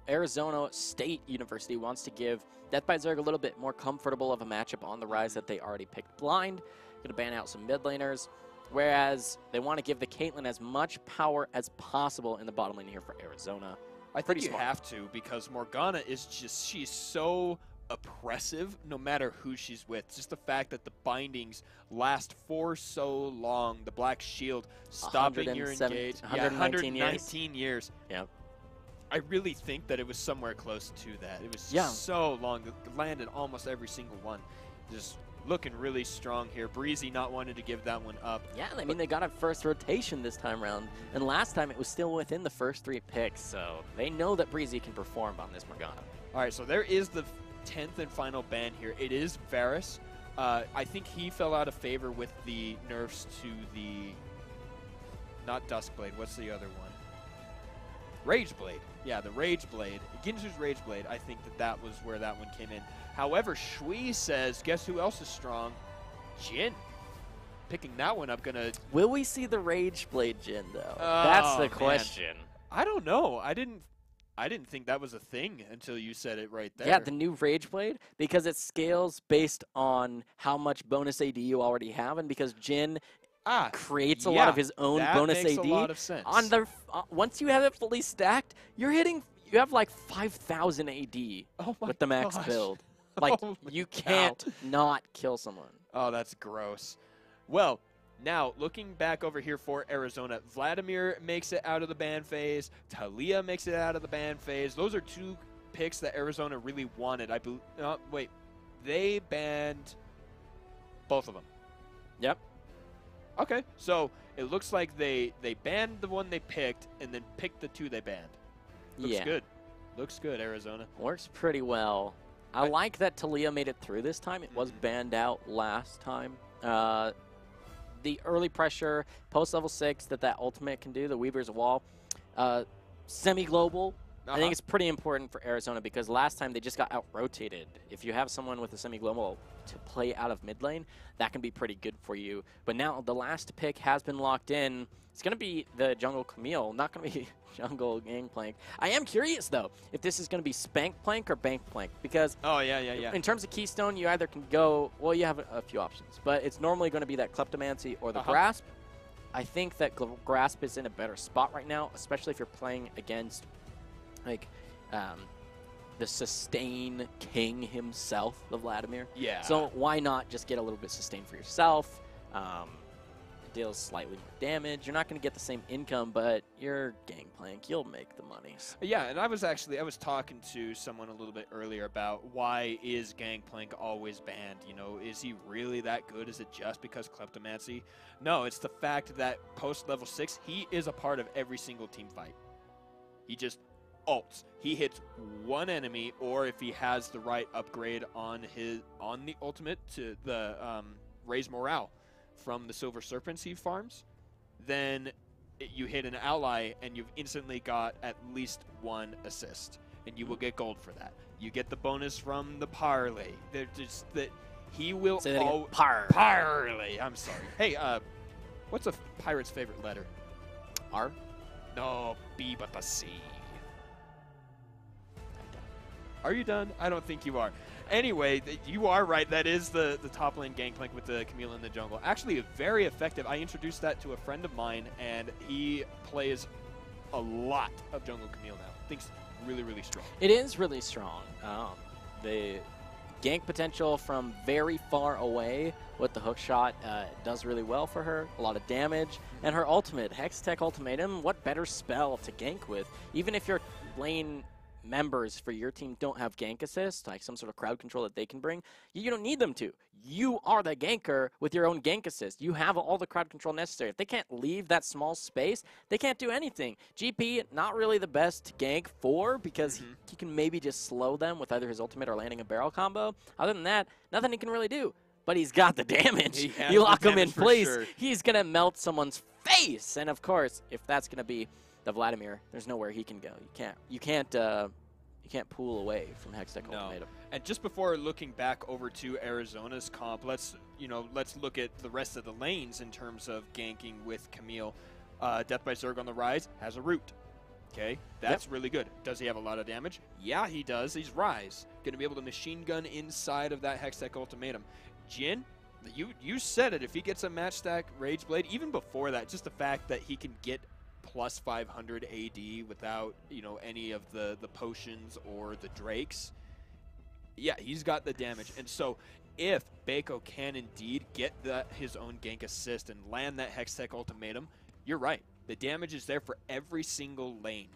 Arizona State University wants to give Death by Zerg a little bit more comfortable of a matchup on the rise that they already picked blind. Going to ban out some mid laners. Whereas they want to give the Caitlyn as much power as possible in the bottom lane here for Arizona. I think Pretty you smart. have to, because Morgana is just, she's so oppressive no matter who she's with. Just the fact that the bindings last for so long, the black shield stopping your 107 engage. 119 years. 119 years. Yep. I really think that it was somewhere close to that. It was Yeah. so long. It landed almost every single one. Just looking really strong here. Breezy not wanting to give that one up. Yeah, I mean, they got a first rotation this time around, and last time it was still within the first 3 picks, so they know that Breezy can perform on this Morgana. All right, so there is the 10th and final ban here. It is Varus. I think he fell out of favor with the nerfs to the, not Duskblade, what's the other one? Rageblade. Yeah, the Rageblade. Ginzu's Rageblade, I think that was where that one came in. However, Shui says, guess who else is strong? Jin. Picking that one up, gonna... Will we see the Rageblade Jin, though? Oh, That's the man. question. I don't know. I didn't think that was a thing until you said it right there. Yeah, the new Rageblade, because it scales based on how much bonus AD you already have, and because Jin creates a lot of his own that bonus makes AD. a lot of sense. On the once you have it fully stacked, you have like 5,000 AD Oh my with the max gosh. build. Like Oh my you cow. can't not kill someone. Oh, that's gross. Well, now looking back over here for Arizona, Vladimir makes it out of the ban phase. Talia makes it out of the ban phase. Those are 2 picks that Arizona really wanted. I believe. Wait, they banned both of them. Yep. Okay, so it looks like they banned the one they picked and then picked the 2 they banned. Looks Yeah. good. Looks good, Arizona. Works pretty well. I like that Talia made it through this time. It was banned out last time. The early pressure, post level 6 that ultimate can do, the Weaver's Wall, semi-global. I think it's pretty important for Arizona because last time they just got out-rotated. If you have someone with a semi-global to play out of mid lane, that can be pretty good for you. But now the last pick has been locked in. It's going to be the Jungle Camille, not going to be Jungle Gangplank. I am curious, though, if this is going to be Spank Plank or Bank Plank because in terms of Keystone, you either can go, well, you have a few options, but it's normally going to be that Kleptomancy or the Grasp. I think that Grasp is in a better spot right now, especially if you're playing against like the sustain king himself, the Vladimir. Yeah. So why not just get a little bit sustain for yourself? Deals slightly more damage. You're not going to get the same income, but you're Gangplank. You'll make the money. Yeah, and I was talking to someone a little bit earlier about why is Gangplank always banned? You know, is he really that good? Is it just because Kleptomancy? No, it's the fact that post level 6, he is a part of every single team fight. He just ults. He hits one enemy, or if he has the right upgrade on the ultimate to the raise morale from the Silver Serpents he farms, then you hit an ally and you've instantly got at least 1 assist, and you will get gold for that. You get the bonus from the parlay. They're just that he will Say that again. parlay. I'm sorry. Hey, what's a pirate's favorite letter? R? No, B but the C. Are you done? I don't think you are. Anyway, you are right. That is the top lane Gangplank with the Camille in the jungle. Actually, very effective. I introduced that to a friend of mine, and he plays a lot of jungle Camille now. Thinks really, really strong. It is really strong. The gank potential from very far away with the hook shot does really well for her. A lot of damage. And her ultimate, Hextech Ultimatum, what better spell to gank with? Even if your lane members for your team don't have gank assist, like some sort of crowd control that they can bring, you don't need them to. You are the ganker with your own gank assist. You have all the crowd control necessary. If they can't leave that small space, they can't do anything. GP, not really the best gank for because he can maybe just slow them with either his ultimate or landing a barrel combo. Other than that, nothing he can really do. But he's got the damage. You lock him in place, he's going to melt someone's face. And of course, if that's going to be the Vladimir, there's nowhere he can go. You can't pull away from Hextech Ultimatum. And just before looking back over to Arizona's comp, let's look at the rest of the lanes in terms of ganking with Camille. Death by Zerg on the rise has a root. Okay, that's really good. Does he have a lot of damage? Yeah, he does. He's Rise. Going to be able to machine gun inside of that Hextech Ultimatum. Jin, you said it. If he gets a match stack Rage Blade, even before that, just the fact that he can get plus 500 AD without, you know, any of the potions or the drakes, yeah, he's got the damage. And so if Baco can indeed get his own gank assist and land that Hextech ultimatum, you're right. The damage is there for every single lane.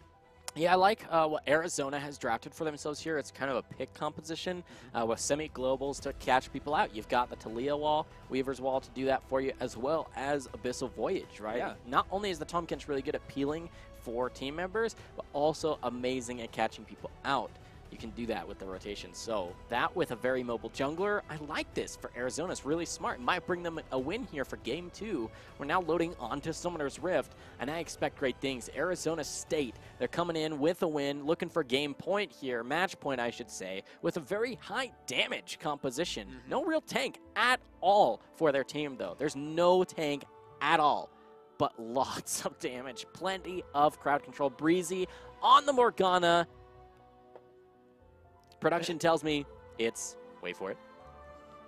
Yeah, I like what Arizona has drafted for themselves here. It's kind of a pick composition with semi-globals to catch people out. You've got the Talia wall, Weaver's wall to do that for you, as well as Abyssal Voyage, right? Yeah. Not only is the Tomkins really good at peeling for team members, but also amazing at catching people out. You can do that with the rotation. So that with a very mobile jungler, I like this for Arizona. It's really smart. Might bring them a win here for game 2. We're now loading onto Summoner's Rift, and I expect great things. Arizona State, they're coming in with a win, looking for game point here, match point I should say, with a very high damage composition. No real tank at all for their team though. There's no tank at all, but lots of damage. Plenty of crowd control. Breezy on the Morgana. Production tells me it's, wait for it,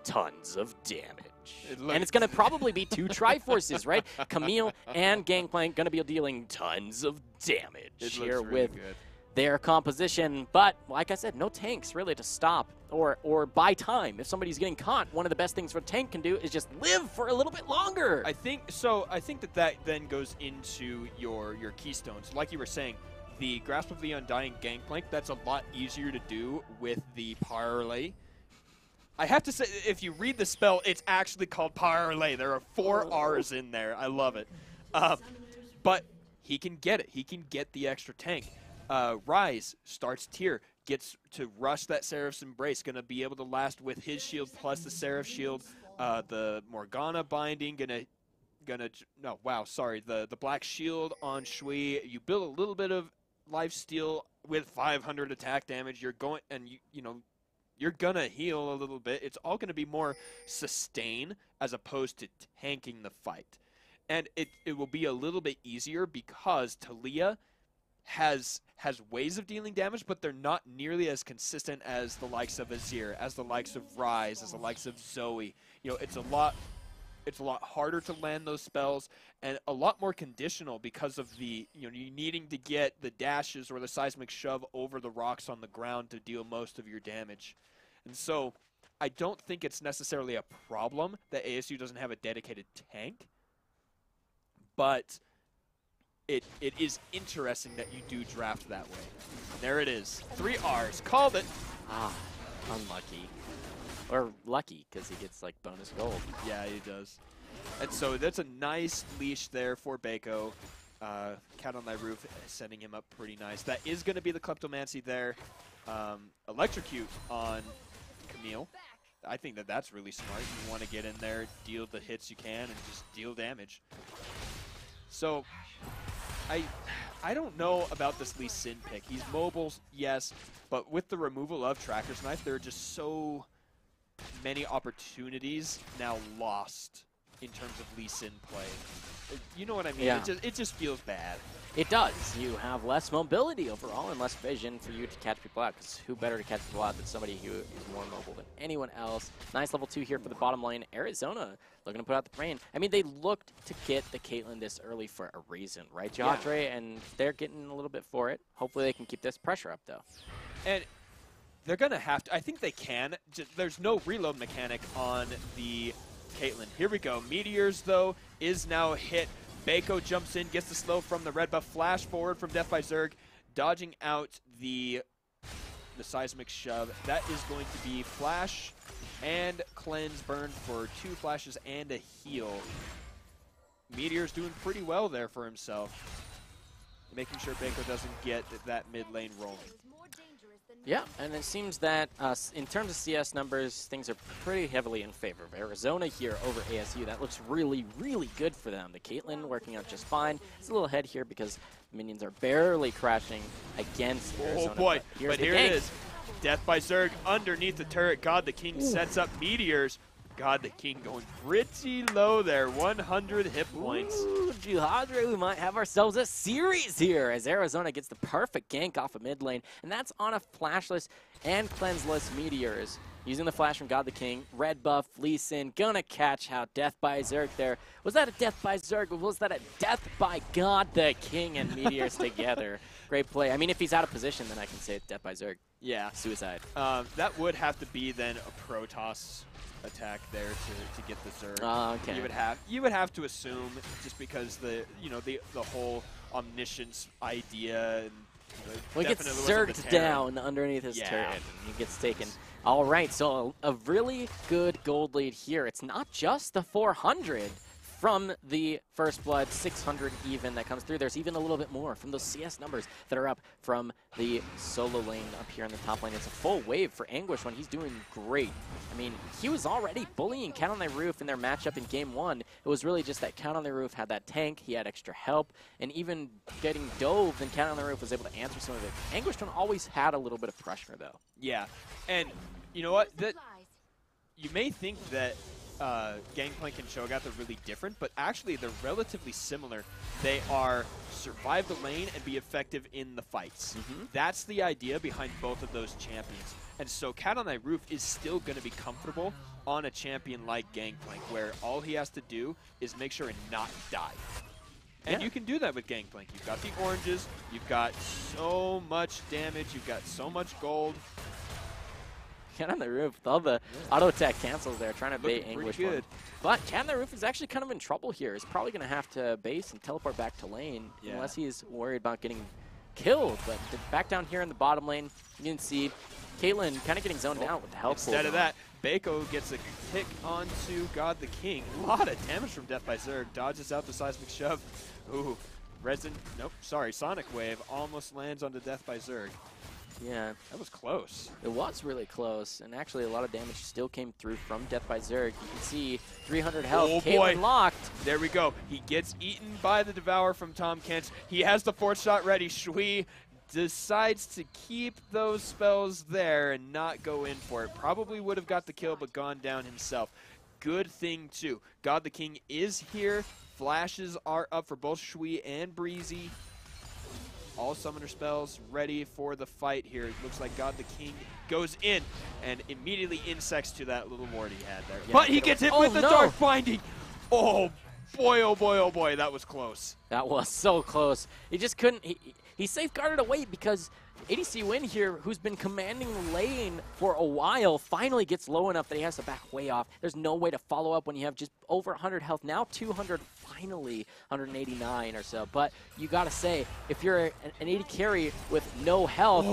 tons of damage. And it's going to probably be 2 Triforces, right? Camille and Gangplank going to be dealing tons of damage here really with good. their composition. But, like I said, no tanks really to stop or buy time. If somebody's getting caught, one of the best things a tank can do is just live for a little bit longer. I think that then goes into your keystones. Like you were saying, the Grasp of the Undying Gangplank, that's a lot easier to do with the Parlay. I have to say, if you read the spell, it's actually called Parlay. There are 4 R's in there. I love it. But he can get it. He can get the extra tank. Rise starts tier, gets to rush that Seraph's Embrace, going to be able to last with his shield plus the Seraph shield. The Morgana binding, the Black Shield on Shui. You build a little bit of lifesteal with 500 attack damage. You're going, and you're gonna heal a little bit. It's all gonna be more sustain as opposed to tanking the fight, and it will be a little bit easier because Talia has ways of dealing damage, but they're not nearly as consistent as the likes of Azir, as the likes of Rise, as the likes of Zoe. It's a lot harder to land those spells and a lot more conditional because of the, you needing to get the dashes or the seismic shove over the rocks on the ground to deal most of your damage. And so I don't think it's necessarily a problem that ASU doesn't have a dedicated tank, but it is interesting that you do draft that way. And there it is. 3 R's. Called it. Unlucky. Or lucky, because he gets, like, bonus gold. Yeah, he does. And so that's a nice leash there for Baco. Cat on Thy Roof, setting him up pretty nice. That is going to be the Kleptomancy there. Electrocute on Camille. I think that's really smart. You want to get in there, deal the hits you can, and just deal damage. So, I don't know about this Lee Sin pick. He's mobile, yes, but with the removal of Tracker's Knife, there are just so many opportunities now lost in terms of Lee Sin play. You know what I mean? Yeah. It just feels bad. It does. You have less mobility overall and less vision for you to catch people out, because who better to catch people out than somebody who is more mobile than anyone else. Nice level 2 here for the bottom lane. Arizona looking to put out the brain. I mean, they looked to get the Caitlyn this early for a reason, right, Jatre? Yeah. And they're getting a little bit for it. Hopefully they can keep this pressure up, though. And they're going to have to. I think they can. There's no reload mechanic on the Caitlyn. Here we go. Meteors, though, is now hit. Baco jumps in, gets the slow from the red buff. Flash forward from Death by Zerg, dodging out the seismic shove. That is going to be flash and cleanse burn for 2 flashes and a heal. Meteor's doing pretty well there for himself, making sure Baco doesn't get that mid lane rolling. Yeah, and it seems that in terms of CS numbers, things are pretty heavily in favor of Arizona here over ASU. That looks really, really good for them. The Caitlyn working out just fine. It's a little ahead here because minions are barely crashing against Arizona. Oh boy, but here it is. Death by Zerg underneath the turret. God the King sets up Meteors. God the King going pretty low there, 100 hit points. Ooh, Jihadre, we might have ourselves a series here as Arizona gets the perfect gank off of mid lane, and that's on a flashless and cleanseless Meteors. using the flash from God the King. Red buff, Lee Sin, gonna catch out Death by Zerg there. Was that a Death by Zerg, or was that a Death by God the King and Meteors together? Great play. I mean, if he's out of position, then I can say it's Death by Zerg. Yeah. Suicide. That would have to be then a Protoss attack there to get the Zerg. Okay. You would have to assume, just because the whole omniscience idea. And, well, he gets Zerged down underneath his turret, and he gets taken. All right, so a really good gold lead here. It's not just the 400 from the First Blood, 600 even that comes through. There's even a little bit more from those CS numbers that are up from the solo lane up here in the top lane. It's a full wave for Anguish when he's doing great. I mean, he was already bullying Cat on the Roof in their matchup in Game 1. It was really just that Cat on the Roof had that tank, he had extra help, and even getting dove, then Cat on the Roof was able to answer some of it. Anguish always had a little bit of pressure, though. Yeah, and you know what? You may think that Gangplank and Cho'Gath are really different, but actually they're relatively similar. They are survive the lane and be effective in the fights. That's the idea behind both of those champions. And so Cat on Thy Roof is still going to be comfortable on a champion like Gangplank, where all he has to do is make sure and not die. And you can do that with Gangplank. You've got the oranges, you've got so much damage, you've got so much gold. Cat on the Roof with all the auto attack cancels there, trying to bait Anguish one. But Cat on the Roof is actually kind of in trouble here. He's probably going to have to base and teleport back to lane unless he's worried about getting killed. But back down here in the bottom lane, you can see Caitlyn kind of getting zoned out with the health. Instead of that, Bako gets a pick onto God the King. A lot of damage from Death by Zerg. Dodges out the seismic shove. Ooh, Sonic Wave almost lands onto Death by Zerg. Yeah. That was close. It was really close, and actually a lot of damage still came through from Death by Zerg. You can see 300 health. Oh, Caitlyn boy. locked. There we go. He gets eaten by the Devour from Tom Kent. He has the 4th shot ready. Shui decides to keep those spells there and not go in for it. Probably would have got the kill, but gone down himself. Good thing, too. God the King is here. Flashes are up for both Shui and Breezy. All summoner spells ready for the fight here. It looks like God the King goes in and immediately insects to that little ward he had there. Yeah, but he gets hit with the Dark Binding. Oh boy, oh boy, oh boy, that was close. That was so close. He just couldn't. He safeguarded away because ADC Win here, who's been commanding the lane for a while, finally gets low enough that he has to back way off. There's no way to follow up when you have just over 100 health. Now 200, finally 189 or so. But you got to say, if you're an 80 carry with no health,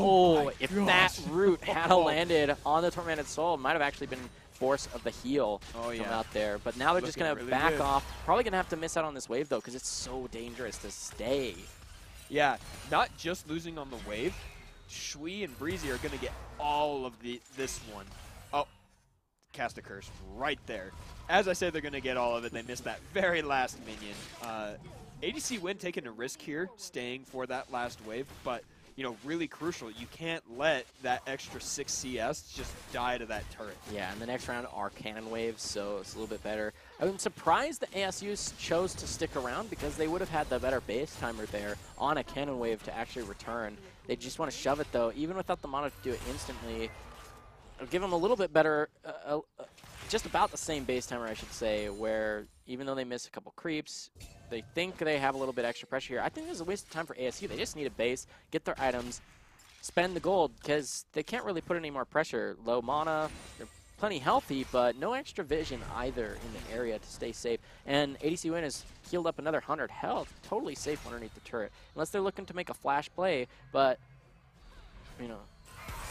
if that root had landed on the Tormented Soul, it might have actually been force of the heal from out there. But now they're just going to really back off. Probably going to have to miss out on this wave, though, because it's so dangerous to stay. Yeah, not just losing on the wave. Shui and Breezy are going to get all of this one. Oh, cast a curse right there. As I said, they're going to get all of it. They missed that very last minion. ADC Win taking a risk here, staying for that last wave, but really crucial. You can't let that extra 6 CS just die to that turret. Yeah, and the next round are cannon waves, so it's a little bit better. I'm surprised the ASU chose to stick around because they would have had the better base timer there on a cannon wave to actually return. They just want to shove it, though. Even without the mana to do it instantly, it'll give them a little bit better, just about the same base timer, I should say, where even though they miss a couple creeps, they think they have a little bit extra pressure here. I think this is a waste of time for ASU. They just need a base, get their items, spend the gold, because they can't really put any more pressure. Low mana, they're plenty healthy, but no extra vision either in the area to stay safe. And ADC Win has healed up another 100 health, totally safe underneath the turret. Unless they're looking to make a flash play, but,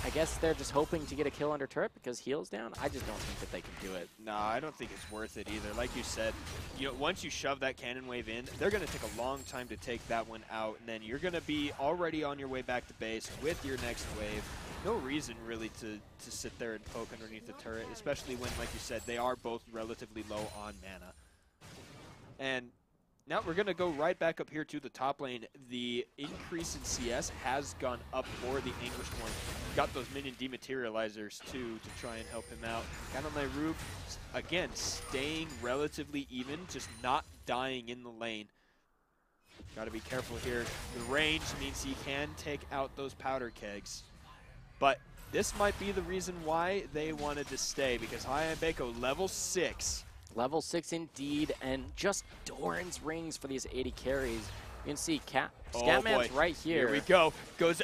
I guess they're just hoping to get a kill under turret because heal's down. I just don't think that they can do it. No, I don't think it's worth it either. Like you said, once you shove that cannon wave in, they're going to take a long time to take that one out, and then you're going to be already on your way back to base with your next wave. No reason really to sit there and poke underneath the turret, especially when, like you said, they are both relatively low on mana. And now we're going to go right back up here to the top lane. The increase in CS has gone up for the Anguish one. Got those minion dematerializers, too, to try and help him out. Got on my roof, again, staying relatively even, just not dying in the lane. Got to be careful here. The range means he can take out those powder kegs. But this might be the reason why they wanted to stay, because High and Bako level 6. Level 6 indeed, and just Doran's rings for these 80 carries. You can see Scatman's right here. Here we go.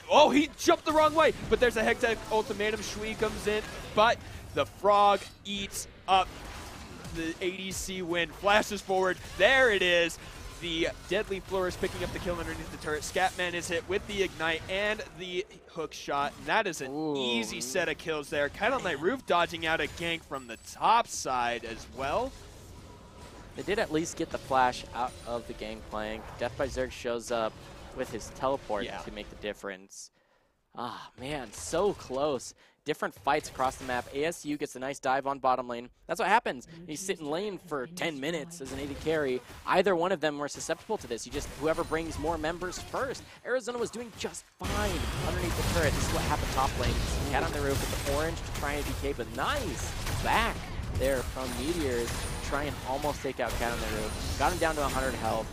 Oh, he jumped the wrong way, but there's a Hextech ultimatum. Shui comes in, but the frog eats up the ADC win. Flashes forward. There it is. The Deadly Flourish picking up the kill underneath the turret. Scatman is hit with the Ignite and the hook shot. And that is an easy set of kills there. Kite on Light Roof dodging out a gank from the top side as well. They did at least get the flash out of the gangplank. Death by Zerg shows up with his teleport to make the difference. Ah, man, so close. Different fights across the map. ASU gets a nice dive on bottom lane. That's what happens. You sit in lane for 10 minutes as an AD carry. Either one of them were susceptible to this. Whoever brings more members first. Arizona was doing just fine underneath the turret. This is what happened top lane. Cat on the roof with the orange to try and DK, but nice back there from Meteors. Try and almost take out Cat on the roof. Got him down to 100 health.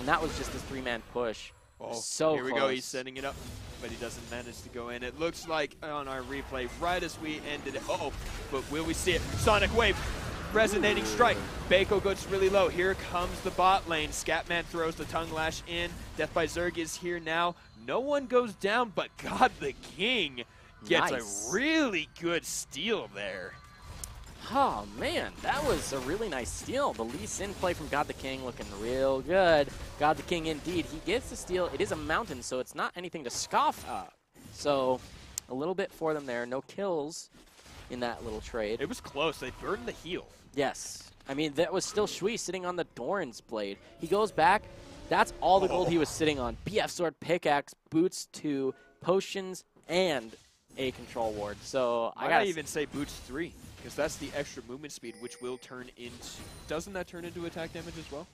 And that was just this 3-man push. So here we close. go. He's setting it up, but he doesn't manage to go in. It looks like on our replay, right as we ended it. But will we see it? Sonic Wave, resonating strike. Bako goes really low. Here comes the bot lane. Scatman throws the tongue lash in. Death by Zerg is here now. No one goes down, but God the King gets a really good steal there. Oh, man, that was a really nice steal. The Lee Sin play from God the King looking real good. God the King, indeed. He gets the steal. It is a mountain, so it's not anything to scoff at. So a little bit for them there. No kills in that little trade. It was close. They burned the heal. Yes. I mean, that was still Shui sitting on the Doran's blade. He goes back. That's all the gold he was sitting on. BF Sword, Pickaxe, Boots 2, Potions, and a Control Ward. So I gotta even say Boots 3. Because that's the extra movement speed, which will turn into... Doesn't that turn into attack damage as well?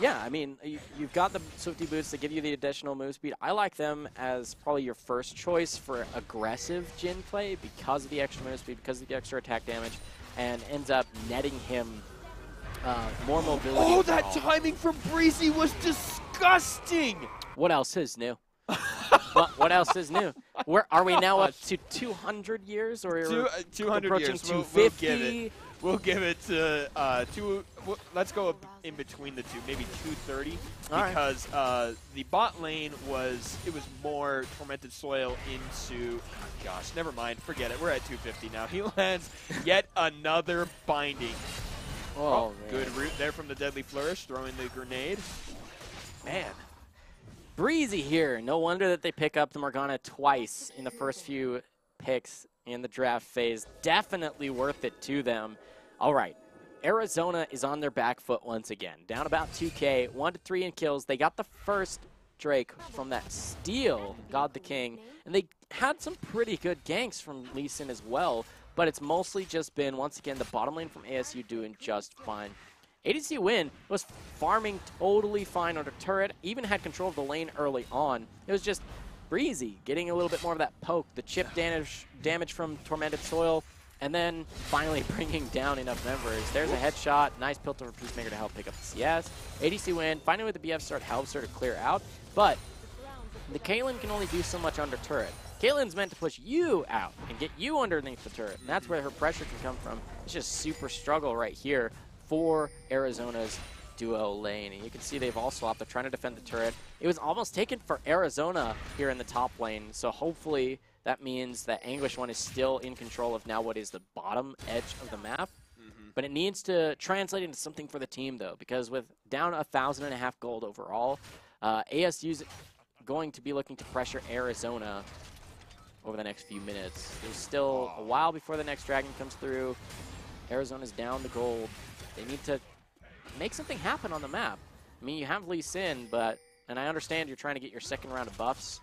Yeah, I mean, you've got the Swifty Boots that give you the additional move speed. I like them as probably your first choice for aggressive Jhin play because of the extra move speed, because of the extra attack damage, and ends up netting him more mobility. Oh, that timing from Breezy was disgusting! What else is new? What else is new? Where are we now up to 200 years or 200 approaching years? 250? We'll give it to let's go in between the two, maybe 230, because the bot lane was more Tormented Soil into. Oh gosh, never mind, forget it. We're at 250 now. He lands yet another binding. Oh, good route there from the Deadly Flourish, throwing the grenade. Man. Breezy here. No wonder that they pick up the Morgana twice in the first few picks in the draft phase. Definitely worth it to them. All right. Arizona is on their back foot once again. Down about 2K, 1-3 in kills. They got the first Drake from that steal, God the King. And they had some pretty good ganks from Lee Sin as well. But it's mostly just been, once again, the bottom lane from ASU doing just fine. ADC Win was farming totally fine under turret, even had control of the lane early on. It was just Breezy getting a little bit more of that poke, the chip damage from Tormented Soil, and then finally bringing down enough members. There's a headshot, nice Piltover for Peacemaker to help pick up the CS. ADC Win, finally with the BF start helps her to clear out, but the Caitlyn can only do so much under turret. Caitlyn's meant to push you out and get you underneath the turret, and that's where her pressure can come from. It's just super struggle right here for Arizona's duo lane. And you can see they've all swapped. They're trying to defend the turret. It was almost taken for Arizona here in the top lane, so hopefully that means that Anguish One is still in control of now what is the bottom edge of the map. But it needs to translate into something for the team, though, because with down 1,500 gold overall, ASU's going to be looking to pressure Arizona over the next few minutes. There's still a while before the next dragon comes through. Arizona's down the gold. They need to make something happen on the map. I mean, you have Lee Sin, and I understand you're trying to get your second round of buffs,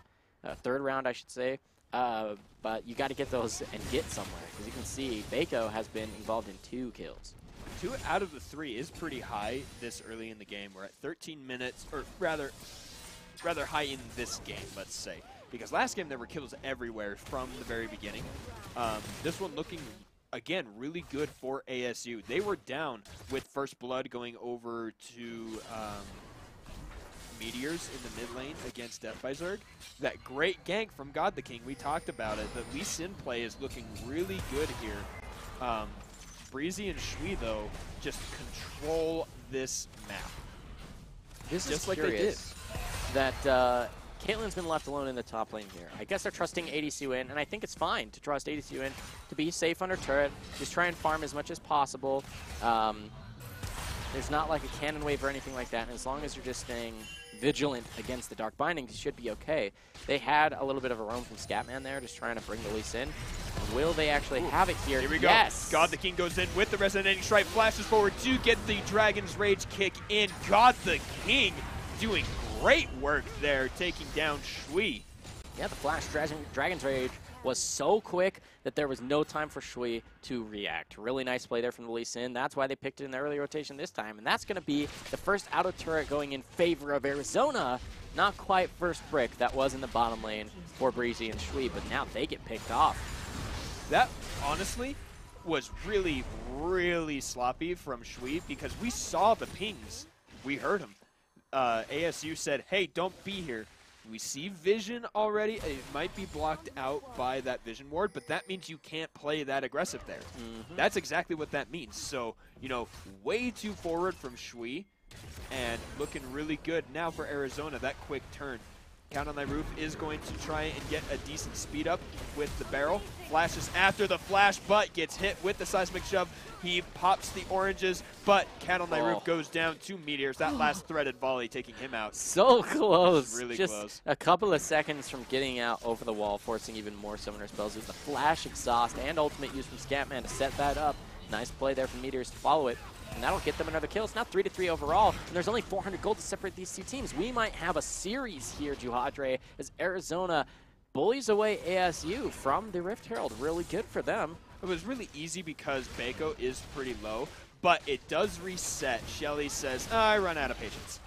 third round, I should say, but you got to get those and get somewhere, because you can see Bako has been involved in 2 kills. 2 out of the 3 is pretty high this early in the game. We're at 13 minutes, or rather high in this game, let's say, because last game there were kills everywhere from the very beginning. This one looking, again, really good for ASU. They were down with First Blood going over to meteors in the mid lane against Death by Zerg. That great gank from God the King, we talked about it. The Lee Sin play is looking really good here. Breezy and Shui, though, just control this map. This just is like they did. That Caitlyn's been left alone in the top lane here. I guess they're trusting ADC in, and I think it's fine to trust ADC in to be safe under turret. Just try and farm as much as possible. There's not like a cannon wave or anything like that, and as long as you're just staying vigilant against the Dark Bindings, you should be okay. They had a little bit of a roam from Scatman there, just trying to bring the Lee Sin. Will they actually have it here? Here we go. Yes! God the King goes in with the Resonating Strike, flashes forward to get the Dragon's Rage kick in. God the King doing great work there, taking down Shui. Yeah, the flash Dragon's Rage was so quick that there was no time for Shui to react. Really nice play there from the Lee Sin. That's why they picked it in the early rotation this time. And that's going to be the first auto turret going in favor of Arizona. Not quite first brick. That was in the bottom lane for Breezy and Shui, but now they get picked off. That, honestly, was really, really sloppy from Shui because we saw the pings. We heard them. ASU said, hey, don't be here. We see vision already. It might be blocked out by that vision ward, but that means you can't play that aggressive there. That's exactly what that means. So, you know, way too forward from Shui and looking really good now for Arizona. That quick turn. Count on Thy Roof is going to try and get a decent speed up with the barrel. Flashes after the flash, but gets hit with the seismic shove. He pops the oranges, but Count on Thy Roof goes down 2 meteors. That last threaded volley taking him out. So close. Really just close. A couple of seconds from getting out over the wall, forcing even more summoner spells. There's the flash, exhaust, and ultimate use from Scatman to set that up. Nice play there from Meteors to follow it. And that'll get them another kill. It's now 3-3 overall, and there's only 400 gold to separate these two teams. We might have a series here, Juhadre, as Arizona bullies away ASU from the Rift Herald. Really good for them. It was really easy because Bako is pretty low, but it does reset. Shelly says, I run out of patience.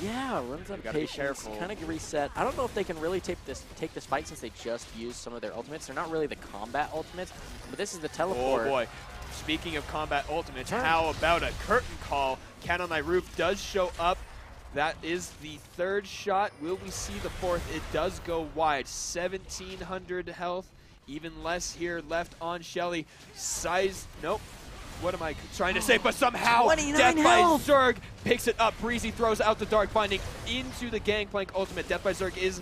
Yeah, runs out of Gotta be patience, careful. kind of reset. I don't know if they can really take this fight since they just used some of their ultimates. They're not really the combat ultimates, but this is the teleport. Oh boy. Speaking of combat ultimates, how about a curtain call? Count on Thy Roof does show up. That is the 3rd shot. Will we see the 4th? It does go wide. 1,700 health. Even less here left on Shelly. Nope. What am I trying to say? But somehow, Death by Zerg picks it up. Breezy throws out the Dark Binding into the Gangplank ultimate. Death by Zerg is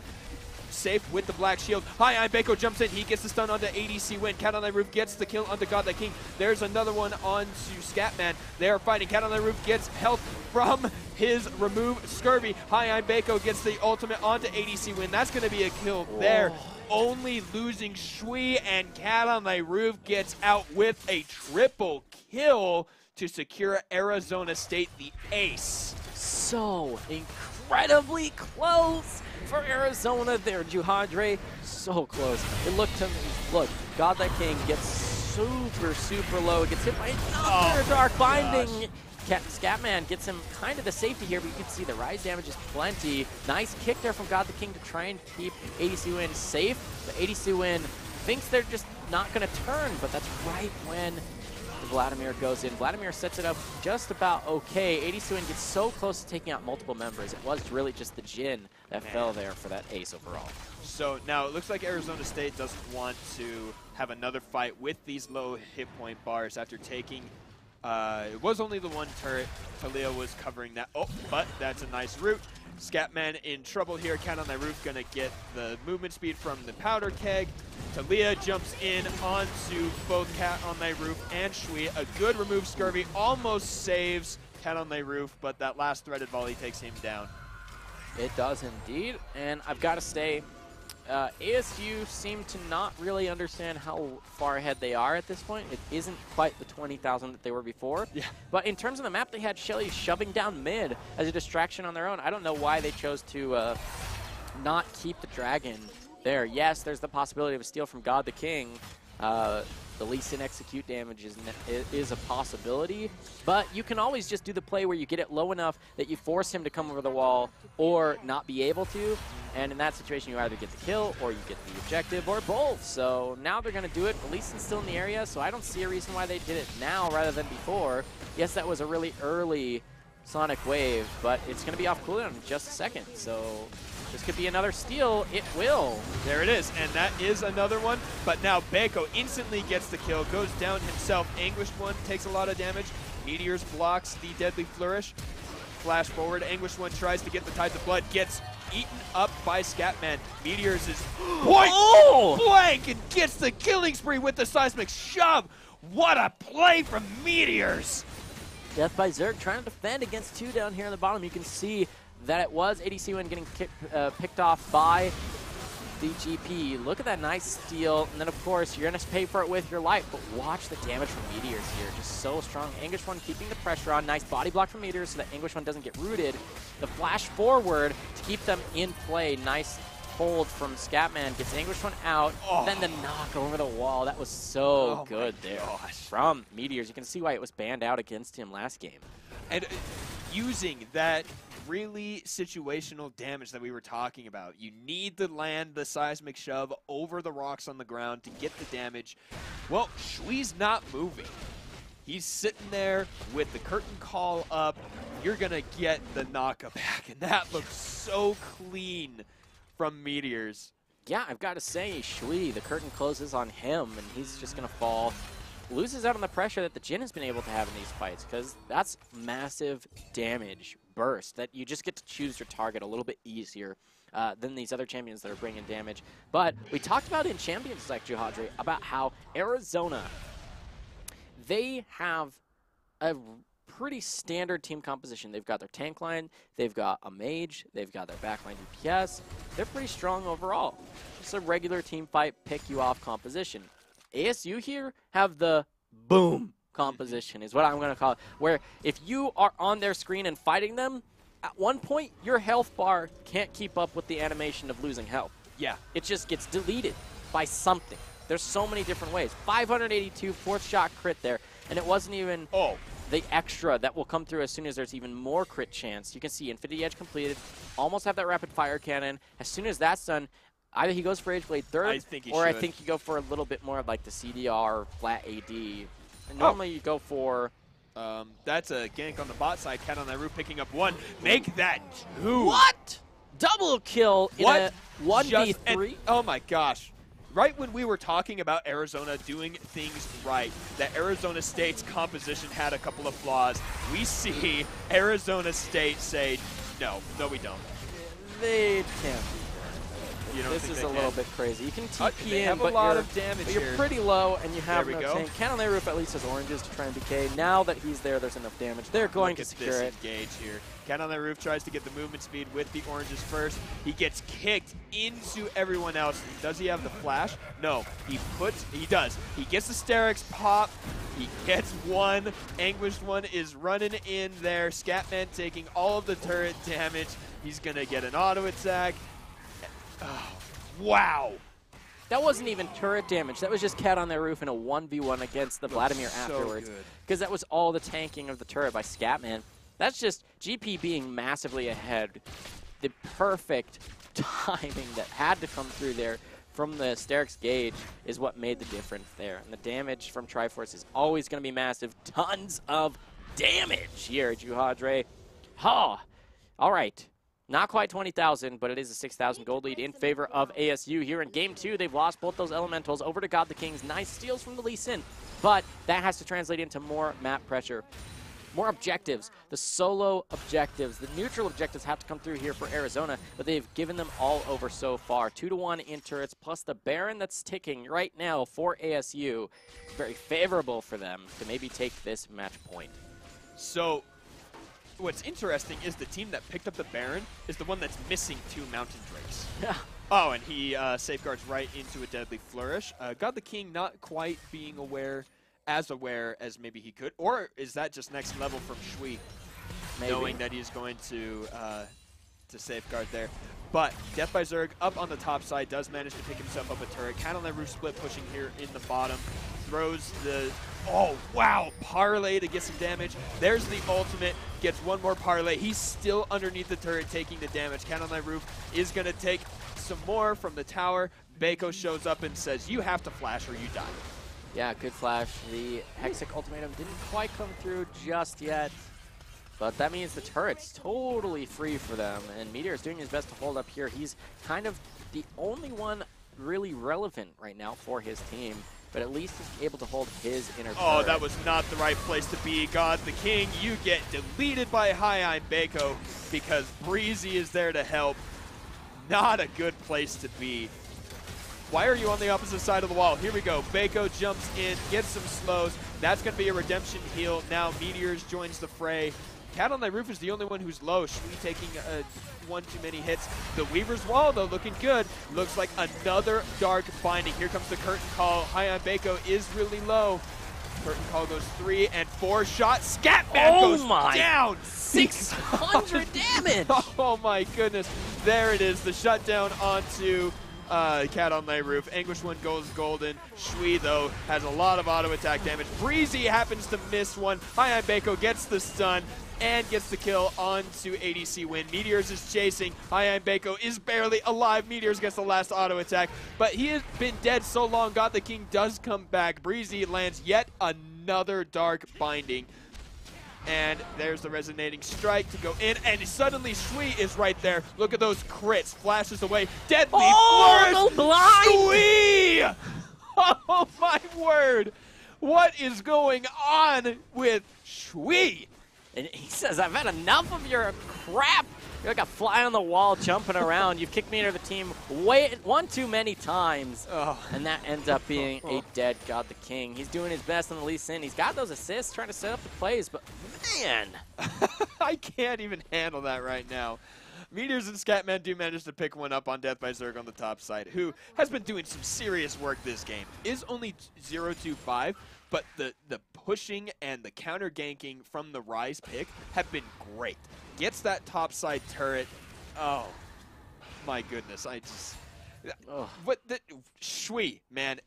safe with the Black Shield. Hi, Bako jumps in. He gets the stun onto ADC Win. Cat on the Roof gets the kill onto God the King. There's another one onto Scatman. They are fighting. Cat on the Roof gets health from his remove Scurvy. Hi, Bako gets the ultimate onto ADC Win. That's going to be a kill there. Only losing Shui, and Cat on the Roof gets out with a triple kill to secure Arizona State the ace. So incredibly close for Arizona there, Juhadre. So close. It looked to me, look, God that King gets super, super low. Gets hit by another Dark Binding. Scatman gets him kind of the safety here, but you can see the rise damage is plenty. Nice kick there from God the King to try and keep ADC Win safe. But ADC Win thinks they're just not going to turn, but that's right when Vladimir goes in. Vladimir sets it up just about okay. ADC Win gets so close to taking out multiple members. It was really just the Jhin that fell there for that ace overall. So now it looks like Arizona State doesn't want to have another fight with these low hit point bars after taking it was only the 1 turret. Talia was covering that. Oh, but that's a nice route. Scatman in trouble here. Cat on Thy Roof gonna get the movement speed from the powder keg. Talia jumps in onto both Cat on Thy Roof and Shui. A good remove Scurvy almost saves Cat on Thy Roof, but that last threaded volley takes him down. It does indeed, and I've got to say, ASU seem to not really understand how far ahead they are at this point. It isn't quite the 20,000 that they were before. Yeah. But in terms of the map, they had Shelly shoving down mid as a distraction on their own. I don't know why they chose to not keep the dragon there. Yes, there's the possibility of a steal from God the King. The Lee Sin execute damage is a possibility, but you can always just do the play where you get it low enough that you force him to come over the wall or not be able to, and in that situation you either get the kill or you get the objective or both. So now they're going to do it. The Lee Sin's still in the area, so I don't see a reason why they did it now rather than before. Yes, that was a really early Sonic Wave, but it's going to be off cooldown in just a second. So this could be another steal. It will. There it is, and that is another one. But now Beko instantly gets the kill, goes down himself. Anguished One takes a lot of damage. Meteors blocks the deadly flourish. Flash forward. Anguished One tries to get the Tides of Blood, gets eaten up by Scatman. Meteors is point blank and gets the killing spree with the seismic shove. What a play from Meteors! Death by Zerg trying to defend against 2 down here on the bottom. You can see that it was ADC Win getting picked off by the GP. Look at that nice steal. And then, of course, you're going to pay for it with your life. But watch the damage from Meteors here. Just so strong. Anguished One keeping the pressure on. Nice body block from Meteors so that Anguished One doesn't get rooted. The flash forward to keep them in play. Nice hold from Scatman. Gets Anguished One out. Then the knock over the wall. That was so good there from Meteors. You can see why it was banned out against him last game. And using that really situational damage that we were talking about. You need to land the seismic shove over the rocks on the ground to get the damage. Well, Shui's not moving. He's sitting there with the curtain call up. You're going to get the knockback, and that looks so clean from Meteors. Yeah, I've got to say, Shui, the curtain closes on him, and he's just going to fall. Loses out on the pressure that the Jhin has been able to have in these fights, because that's massive damage burst that you just get to choose your target a little bit easier than these other champions that are bringing damage. But we talked about in champions like Juhadre about how Arizona, they have a pretty standard team composition. They've got their tank line, they've got a mage, they've got their backline DPS. They're pretty strong overall. Just a regular team fight, pick you off composition. ASU here have the boom composition is what I'm going to call it, where if you are on their screen and fighting them, at one point your health bar can't keep up with the animation of losing health. Yeah. It just gets deleted by something. There's so many different ways. 582 fourth shot crit there, and it wasn't even the extra that will come through as soon as there's even more crit chance. You can see Infinity Edge completed, almost have that rapid fire cannon. As soon as that's done, either he goes for Edge Blade third, I think you go for a little bit more of like the CDR flat AD. And normally you go for... that's a gank on the bot side. Cat on that roof picking up 1. Make that 2. What? Double kill in a 1v3? Oh my gosh. Right when we were talking about Arizona doing things right, that Arizona State's composition had a couple of flaws, we see Arizona State say, no, we don't. They can't. This is a little bit crazy. You can TP they in, have but a lot of damage you're pretty low, and you have no go. tank. Cat on their roof at least has oranges to try and decay. Now that he's there, there's enough damage. They're going to secure it. Engage here. Cat on their roof tries to get the movement speed with the oranges first. He gets kicked into everyone else. Does he have the flash? No. He does. He gets the Sterix pop. He gets 1. Anguished One is running in there. Scatman taking all of the turret damage. He's going to get an auto attack. Oh, wow. That wasn't even turret damage. That was just Cat on their roof in a 1v1 against the Vladimir afterwards. Because that was all the tanking of the turret by Scatman. That's just GP being massively ahead. The perfect timing that had to come through there from the Sterix gauge is what made the difference there. And the damage from Triforce is always going to be massive. Tons of damage here, Juhadre. All right. Not quite 20,000, but it is a 6,000 gold lead in favor of ASU here in Game 2. They've lost both those elementals over to God the Kings. Nice steals from the Lee Sin, but that has to translate into more map pressure. More objectives, the solo objectives. The neutral objectives have to come through here for Arizona, but they've given them all over so far. 2-1 in turrets, plus the Baron that's ticking right now for ASU. Very favorable for them to maybe take this match point. So what's interesting is the team that picked up the Baron is the one that's missing 2 Mountain Drakes. Oh, and he safeguards right into a Deadly Flourish. God the King not quite being aware as maybe he could. Or is that just next level from Shui, knowing that he's going to safeguard there. But Death by Zerg up on the top side does manage to pick himself up a turret. Cat on that roof split pushing here in the bottom. Throws the, parlay to get some damage. There's the ultimate, gets 1 more parlay. He's still underneath the turret taking the damage. Cat on that roof is going to take some more from the tower. Beko shows up and says, you have to flash or you die. Yeah, good flash. The Hexic ultimatum didn't quite come through just yet. But that means the turret's totally free for them, and Meteor's doing his best to hold up here. He's kind of the only one really relevant right now for his team, but at least he's able to hold his inner Oh, turret. that was not the right place to be. God the King, you get deleted by High Bako because Breezy is there to help. Not a good place to be. Why are you on the opposite side of the wall? Here we go. Bako jumps in, gets some slows. That's going to be a redemption heal. Now Meteors joins the fray. Cat on the Roof is the only one who's low. Shui taking one too many hits. The Weaver's Wall, though, looking good. Looks like another Dark Binding. Here comes the Curtain Call. High Bako is really low. Curtain Call goes 3 and 4 shots. Scatman goes down. 600 damage. Oh my goodness. There it is. The shutdown onto Cat on Thy Roof. Anguish one goes golden. Shui, though, has a lot of auto attack damage. Breezy happens to miss one. High Bako gets the stun and gets the kill onto ADC Win. Meteors is chasing. High Bako is barely alive. Meteors gets the last auto attack, but he has been dead so long. God the King does come back. Breezy lands yet another Dark Binding. And there's the resonating strike to go in, and suddenly Shui is right there. Look at those crits. Flashes away. Deadly Oh, Flourish. no blind! Shui! Oh my word. What is going on with Shui? And he says, I've had enough of your crap. You're like a fly on the wall jumping around. You've kicked me into the team one too many times. Oh. And that ends up being a dead God the King. He's doing his best on the Lee Sin. He's got those assists, trying to set up the plays, but man. I can't even handle that right now. Meteors and Scatman do manage to pick one up on Death by Zerg on the top side, who has been doing some serious work this game. Is only 0-2-5, but the pushing and the counter ganking from the Rise pick have been great. Gets that top side turret. Oh, my goodness. What the Shui, man,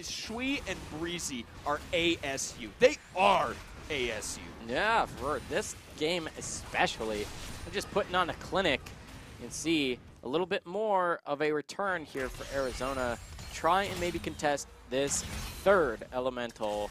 Shui and Breezy are ASU. They are ASU. Yeah, for this game especially. They're just putting on a clinic. You can see a little bit more of a return here for Arizona. Try and maybe contest this third elemental.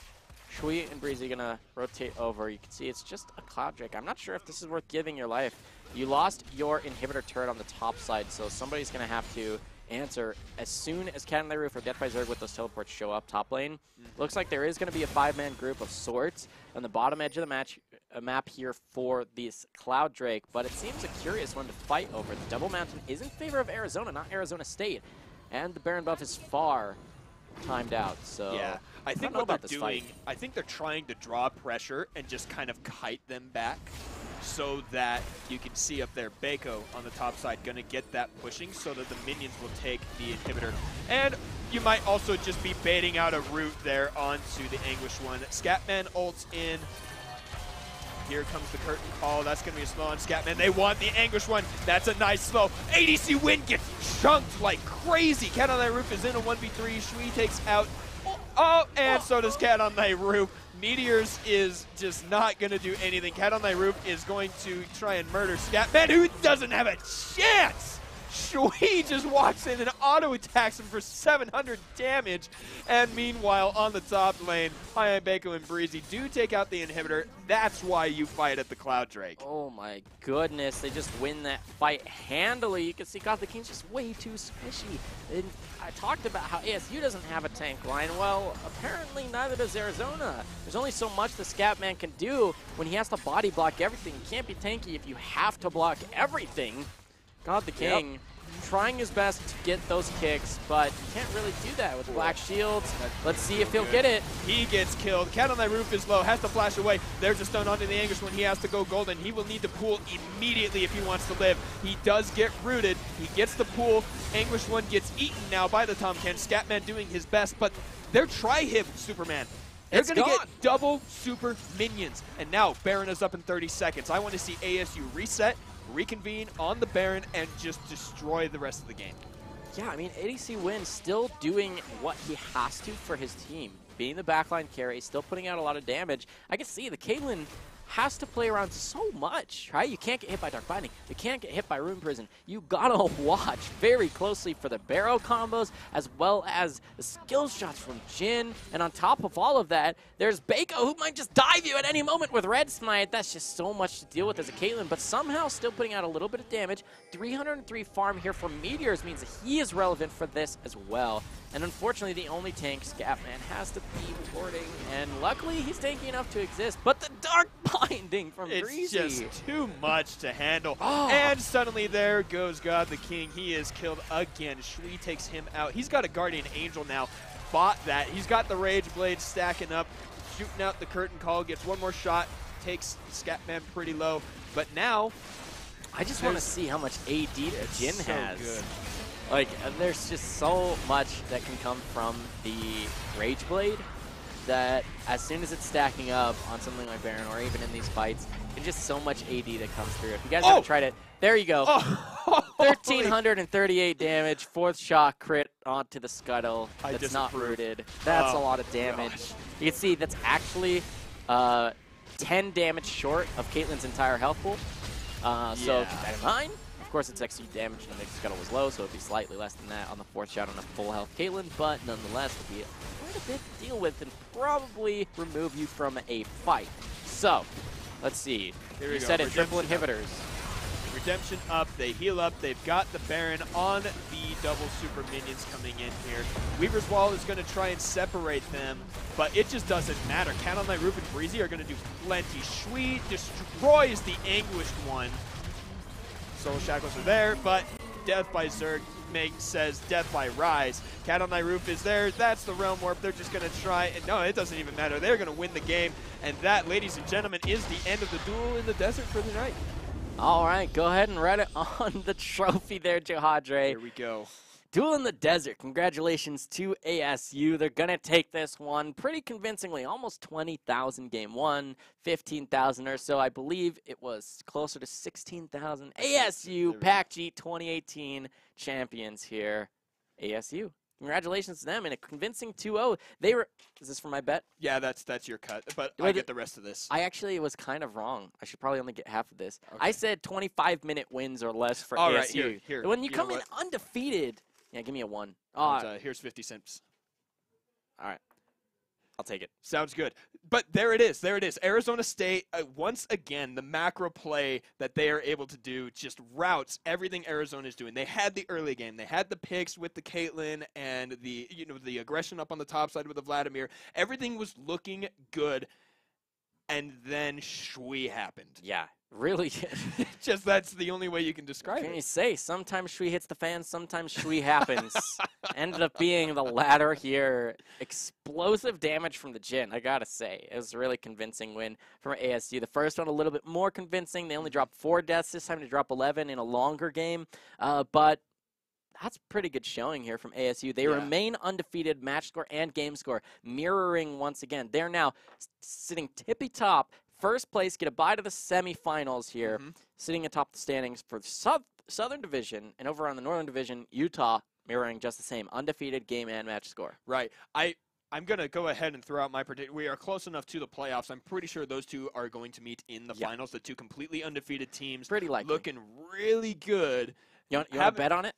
Shui and Breezy gonna rotate over. You can see it's just a Cloud Drake. I'm not sure if this is worth giving your life. You lost your inhibitor turret on the top side, so somebody's gonna have to answer as soon as Cat on the Roof or Death by Zerg with those teleports show up top lane. Looks like there is gonna be a 5-man group of sorts on the bottom edge of the map here for this Cloud Drake, but it seems a curious one to fight over. The Double Mountain is in favor of Arizona, not Arizona State, and the Baron buff is far timed out. So yeah, I think what they're doing, I think they're trying to draw pressure and just kind of kite them back so that you can see up there Bako on the top side going to get that pushing so that the minions will take the inhibitor. And you might also just be baiting out a route there onto the Anguish one. Scatman ults in. Here comes the Curtain Call. That's going to be a slow on Scatman. They want the Anguish one. That's a nice slow. ADC Win gets chunked like crazy. Cat on Thy Roof is in a 1v3. Shui takes out. Oh, and so does Cat on Thy Roof. Meteors is just not going to do anything. Cat on Thy Roof is going to try and murder Scatman, who doesn't have a chance. Shui just walks in and auto-attacks him for 700 damage. And meanwhile, on the top lane, High Bako and Breezy do take out the inhibitor. That's why you fight at the Cloud Drake. Oh my goodness, they just win that fight handily. You can see God the King's just way too squishy. And I talked about how ASU doesn't have a tank line. Well, apparently neither does Arizona. There's only so much the Scatman can do when he has to body block everything. You can't be tanky if you have to block everything. God the King trying his best to get those kicks, but you can't really do that with Black Shields. Let's see if he'll get it. He gets killed. Cat on Thy Roof is low, has to flash away. There's a stun onto the Anguish when he has to go golden. He will need to pull immediately if he wants to live. He does get rooted. He gets the pull. Anguish one gets eaten now by the Tomcat. Scatman doing his best, but they're try-hit Superman. They're going to get double super minions. And now Baron is up in 30 seconds. I want to see ASU reset, reconvene on the Baron, and just destroy the rest of the game. Yeah, I mean, ADC Win still doing what he has to for his team. Being the backline carry, still putting out a lot of damage. I can see the Caitlyn has to play around so much, right? You can't get hit by Dark Binding. You can't get hit by Rune Prison. You gotta watch very closely for the barrel combos as well as the skill shots from Jhin. And on top of all of that, there's Baco who might just dive you at any moment with Red Smite. That's just so much to deal with as a Caitlyn, but somehow still putting out a little bit of damage. 303 farm here from Meteors means that he is relevant for this as well. And unfortunately, the only tank Scatman has to be warding, and luckily he's tanky enough to exist. But the Dark Binding from Breezy. It's just too much to handle. Oh. And suddenly there goes God the King. He is killed again. Shui takes him out. He's got a Guardian Angel now. Bought that. He's got the Rage Blade stacking up, shooting out the Curtain Call, gets one more shot, takes Scatman pretty low. But now, I just want to see how much AD that Jhin so has. good. Like, there's just so much that can come from the Rage Blade that as soon as it's stacking up on something like Baron or even in these fights, it's just so much AD that comes through. If you guys haven't tried it, there you go. 1,338 damage, 4th shot crit onto the Scuttle. That's not rooted. That's a lot of damage. Gosh. You can see that's actually 10 damage short of Caitlyn's entire health pool. So keep that in mind. Of course, it's XP damage, and the Scuttle was low, so it'd be slightly less than that on the 4th shot on a full health Caitlyn, but nonetheless, it'd be quite a bit to deal with and probably remove you from a fight. So, let's see. Here we You go. said it, Redemption triple inhibitors. Redemption up, they heal up, they've got the Baron on the double super minions coming in here. Weaver's Wall is going to try and separate them, but it just doesn't matter. Cat on Night Roof and Breezy are going to do plenty. Shui destroys the Anguished one. Soul Shackles are there, but Death by Zerg says Death by Rise. Cat on Night Roof is there. That's the Realm Warp. They're just going to try. And no, it doesn't even matter. They're going to win the game. And that, ladies and gentlemen, is the end of the duel in the desert for the night. All right, go ahead and write it on the trophy there, Jahadre. Here we go. Duel in the Desert. Congratulations to ASU. They're going to take this one pretty convincingly. Almost 20,000 game one, 15,000 or so. I believe it was closer to 16,000. ASU PACG 2018 champions here. ASU. Congratulations to them in a convincing 2-0. They were. Is this for my bet? Yeah, that's your cut, but I get the rest of this. I actually was kind of wrong. I should probably only get half of this. Okay. I said 25-minute wins or less for All ASU. right, here. When you come in undefeated, yeah, give me a 1. Here's 50 cents. All right. I'll take it. Sounds good. But there it is. There it is. Arizona State, once again, the macro play that they are able to do just routes everything Arizona is doing. They had the early game. They had the picks with the Caitlyn and the aggression up on the top side with the Vladimir. Everything was looking good. And then Shui happened. Yeah, really. Just that's the only way you can describe Can you it. say sometimes Shui hits the fan, sometimes Shui happens. Ended up being the latter here. Explosive damage from the Jhin, I gotta say. It was a really convincing win from ASU. The first one a little bit more convincing. They only dropped 4 deaths this time to drop 11 in a longer game. But that's pretty good showing here from ASU. They remain undefeated, match score and game score, mirroring once again. They're now sitting tippy top, first place, get a bye to the semifinals here, sitting atop the standings for the Southern Division, and over on the Northern Division, Utah mirroring just the same, undefeated game and match score. Right. I'm going to go ahead and throw out my prediction. We are close enough to the playoffs. I'm pretty sure those two are going to meet in the finals, the two completely undefeated teams. Pretty likely. Looking really good. You want to bet on it?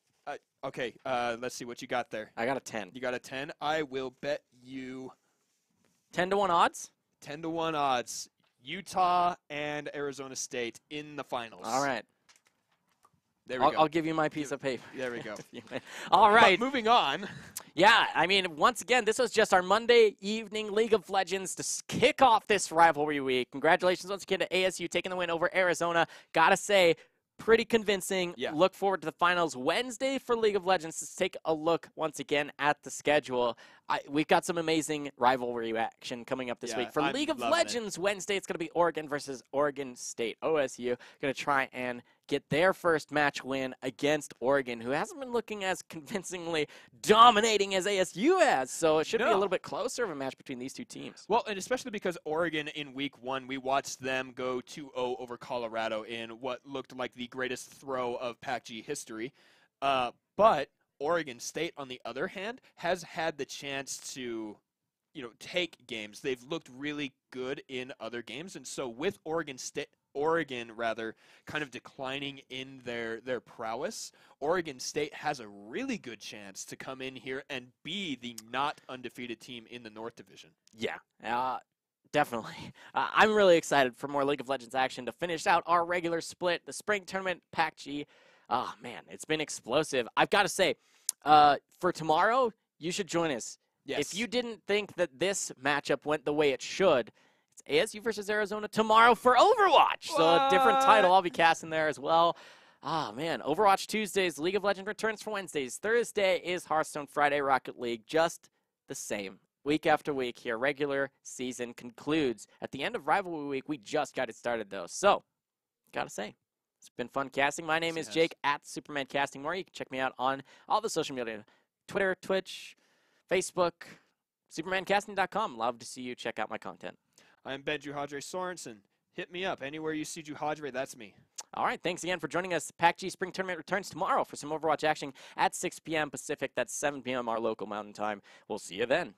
Okay, let's see what you got there. I got a 10. You got a 10? I will bet you 10-1 odds? 10-1 odds. Utah and Arizona State in the finals. All right. There we go. I'll give you my piece of paper. There we go. All right. But moving on. Yeah, I mean, once again, this was just our Monday evening League of Legends to kick off this rivalry week. Congratulations once again to ASU taking the win over Arizona. Gotta say, pretty convincing. Yeah. Look forward to the finals Wednesday for League of Legends. Let's take a look once again at the schedule. We've got some amazing rivalry action coming up this week. For I'm League of loving Legends Wednesday, it's going to be Oregon versus Oregon State. OSU going to try and get their first match win against Oregon, who hasn't been looking as convincingly dominating as ASU has. So it should be a little bit closer of a match between these two teams. Well, and especially because Oregon in week 1, we watched them go 2-0 over Colorado in what looked like the greatest throw of PACG history. But Oregon State, on the other hand, has had the chance to take games. They've looked really good in other games, and so with Oregon kind of declining in their prowess, Oregon State has a really good chance to come in here and be the not undefeated team in the North Division. Yeah, definitely. I'm really excited for more League of Legends action to finish out our regular split, the spring tournament, PACG. Oh, man, it's been explosive. I've got to say, for tomorrow, you should join us. Yes. If you didn't think that this matchup went the way it should, it's ASU versus Arizona tomorrow for Overwatch. So a different title. I'll be casting there as well. Ah, man. Overwatch Tuesdays, League of Legends returns for Wednesdays. Thursday is Hearthstone, Friday Rocket League. Just the same. Week after week here. Regular season concludes. At the end of Rivalry Week, we just got it started, though. So, gotta say, it's been fun casting. My name is Jake at Superman Casting More. You can check me out on all the social media. Twitter, Twitch, Facebook, supermancasting.com. Love to see you check out my content. I'm Ben Juhadre Sorensen. Hit me up. Anywhere you see Juhadre, that's me. All right, thanks again for joining us. PACG Spring Tournament returns tomorrow for some Overwatch action at 6 p.m. Pacific. That's 7 p.m. our local mountain time. We'll see you then.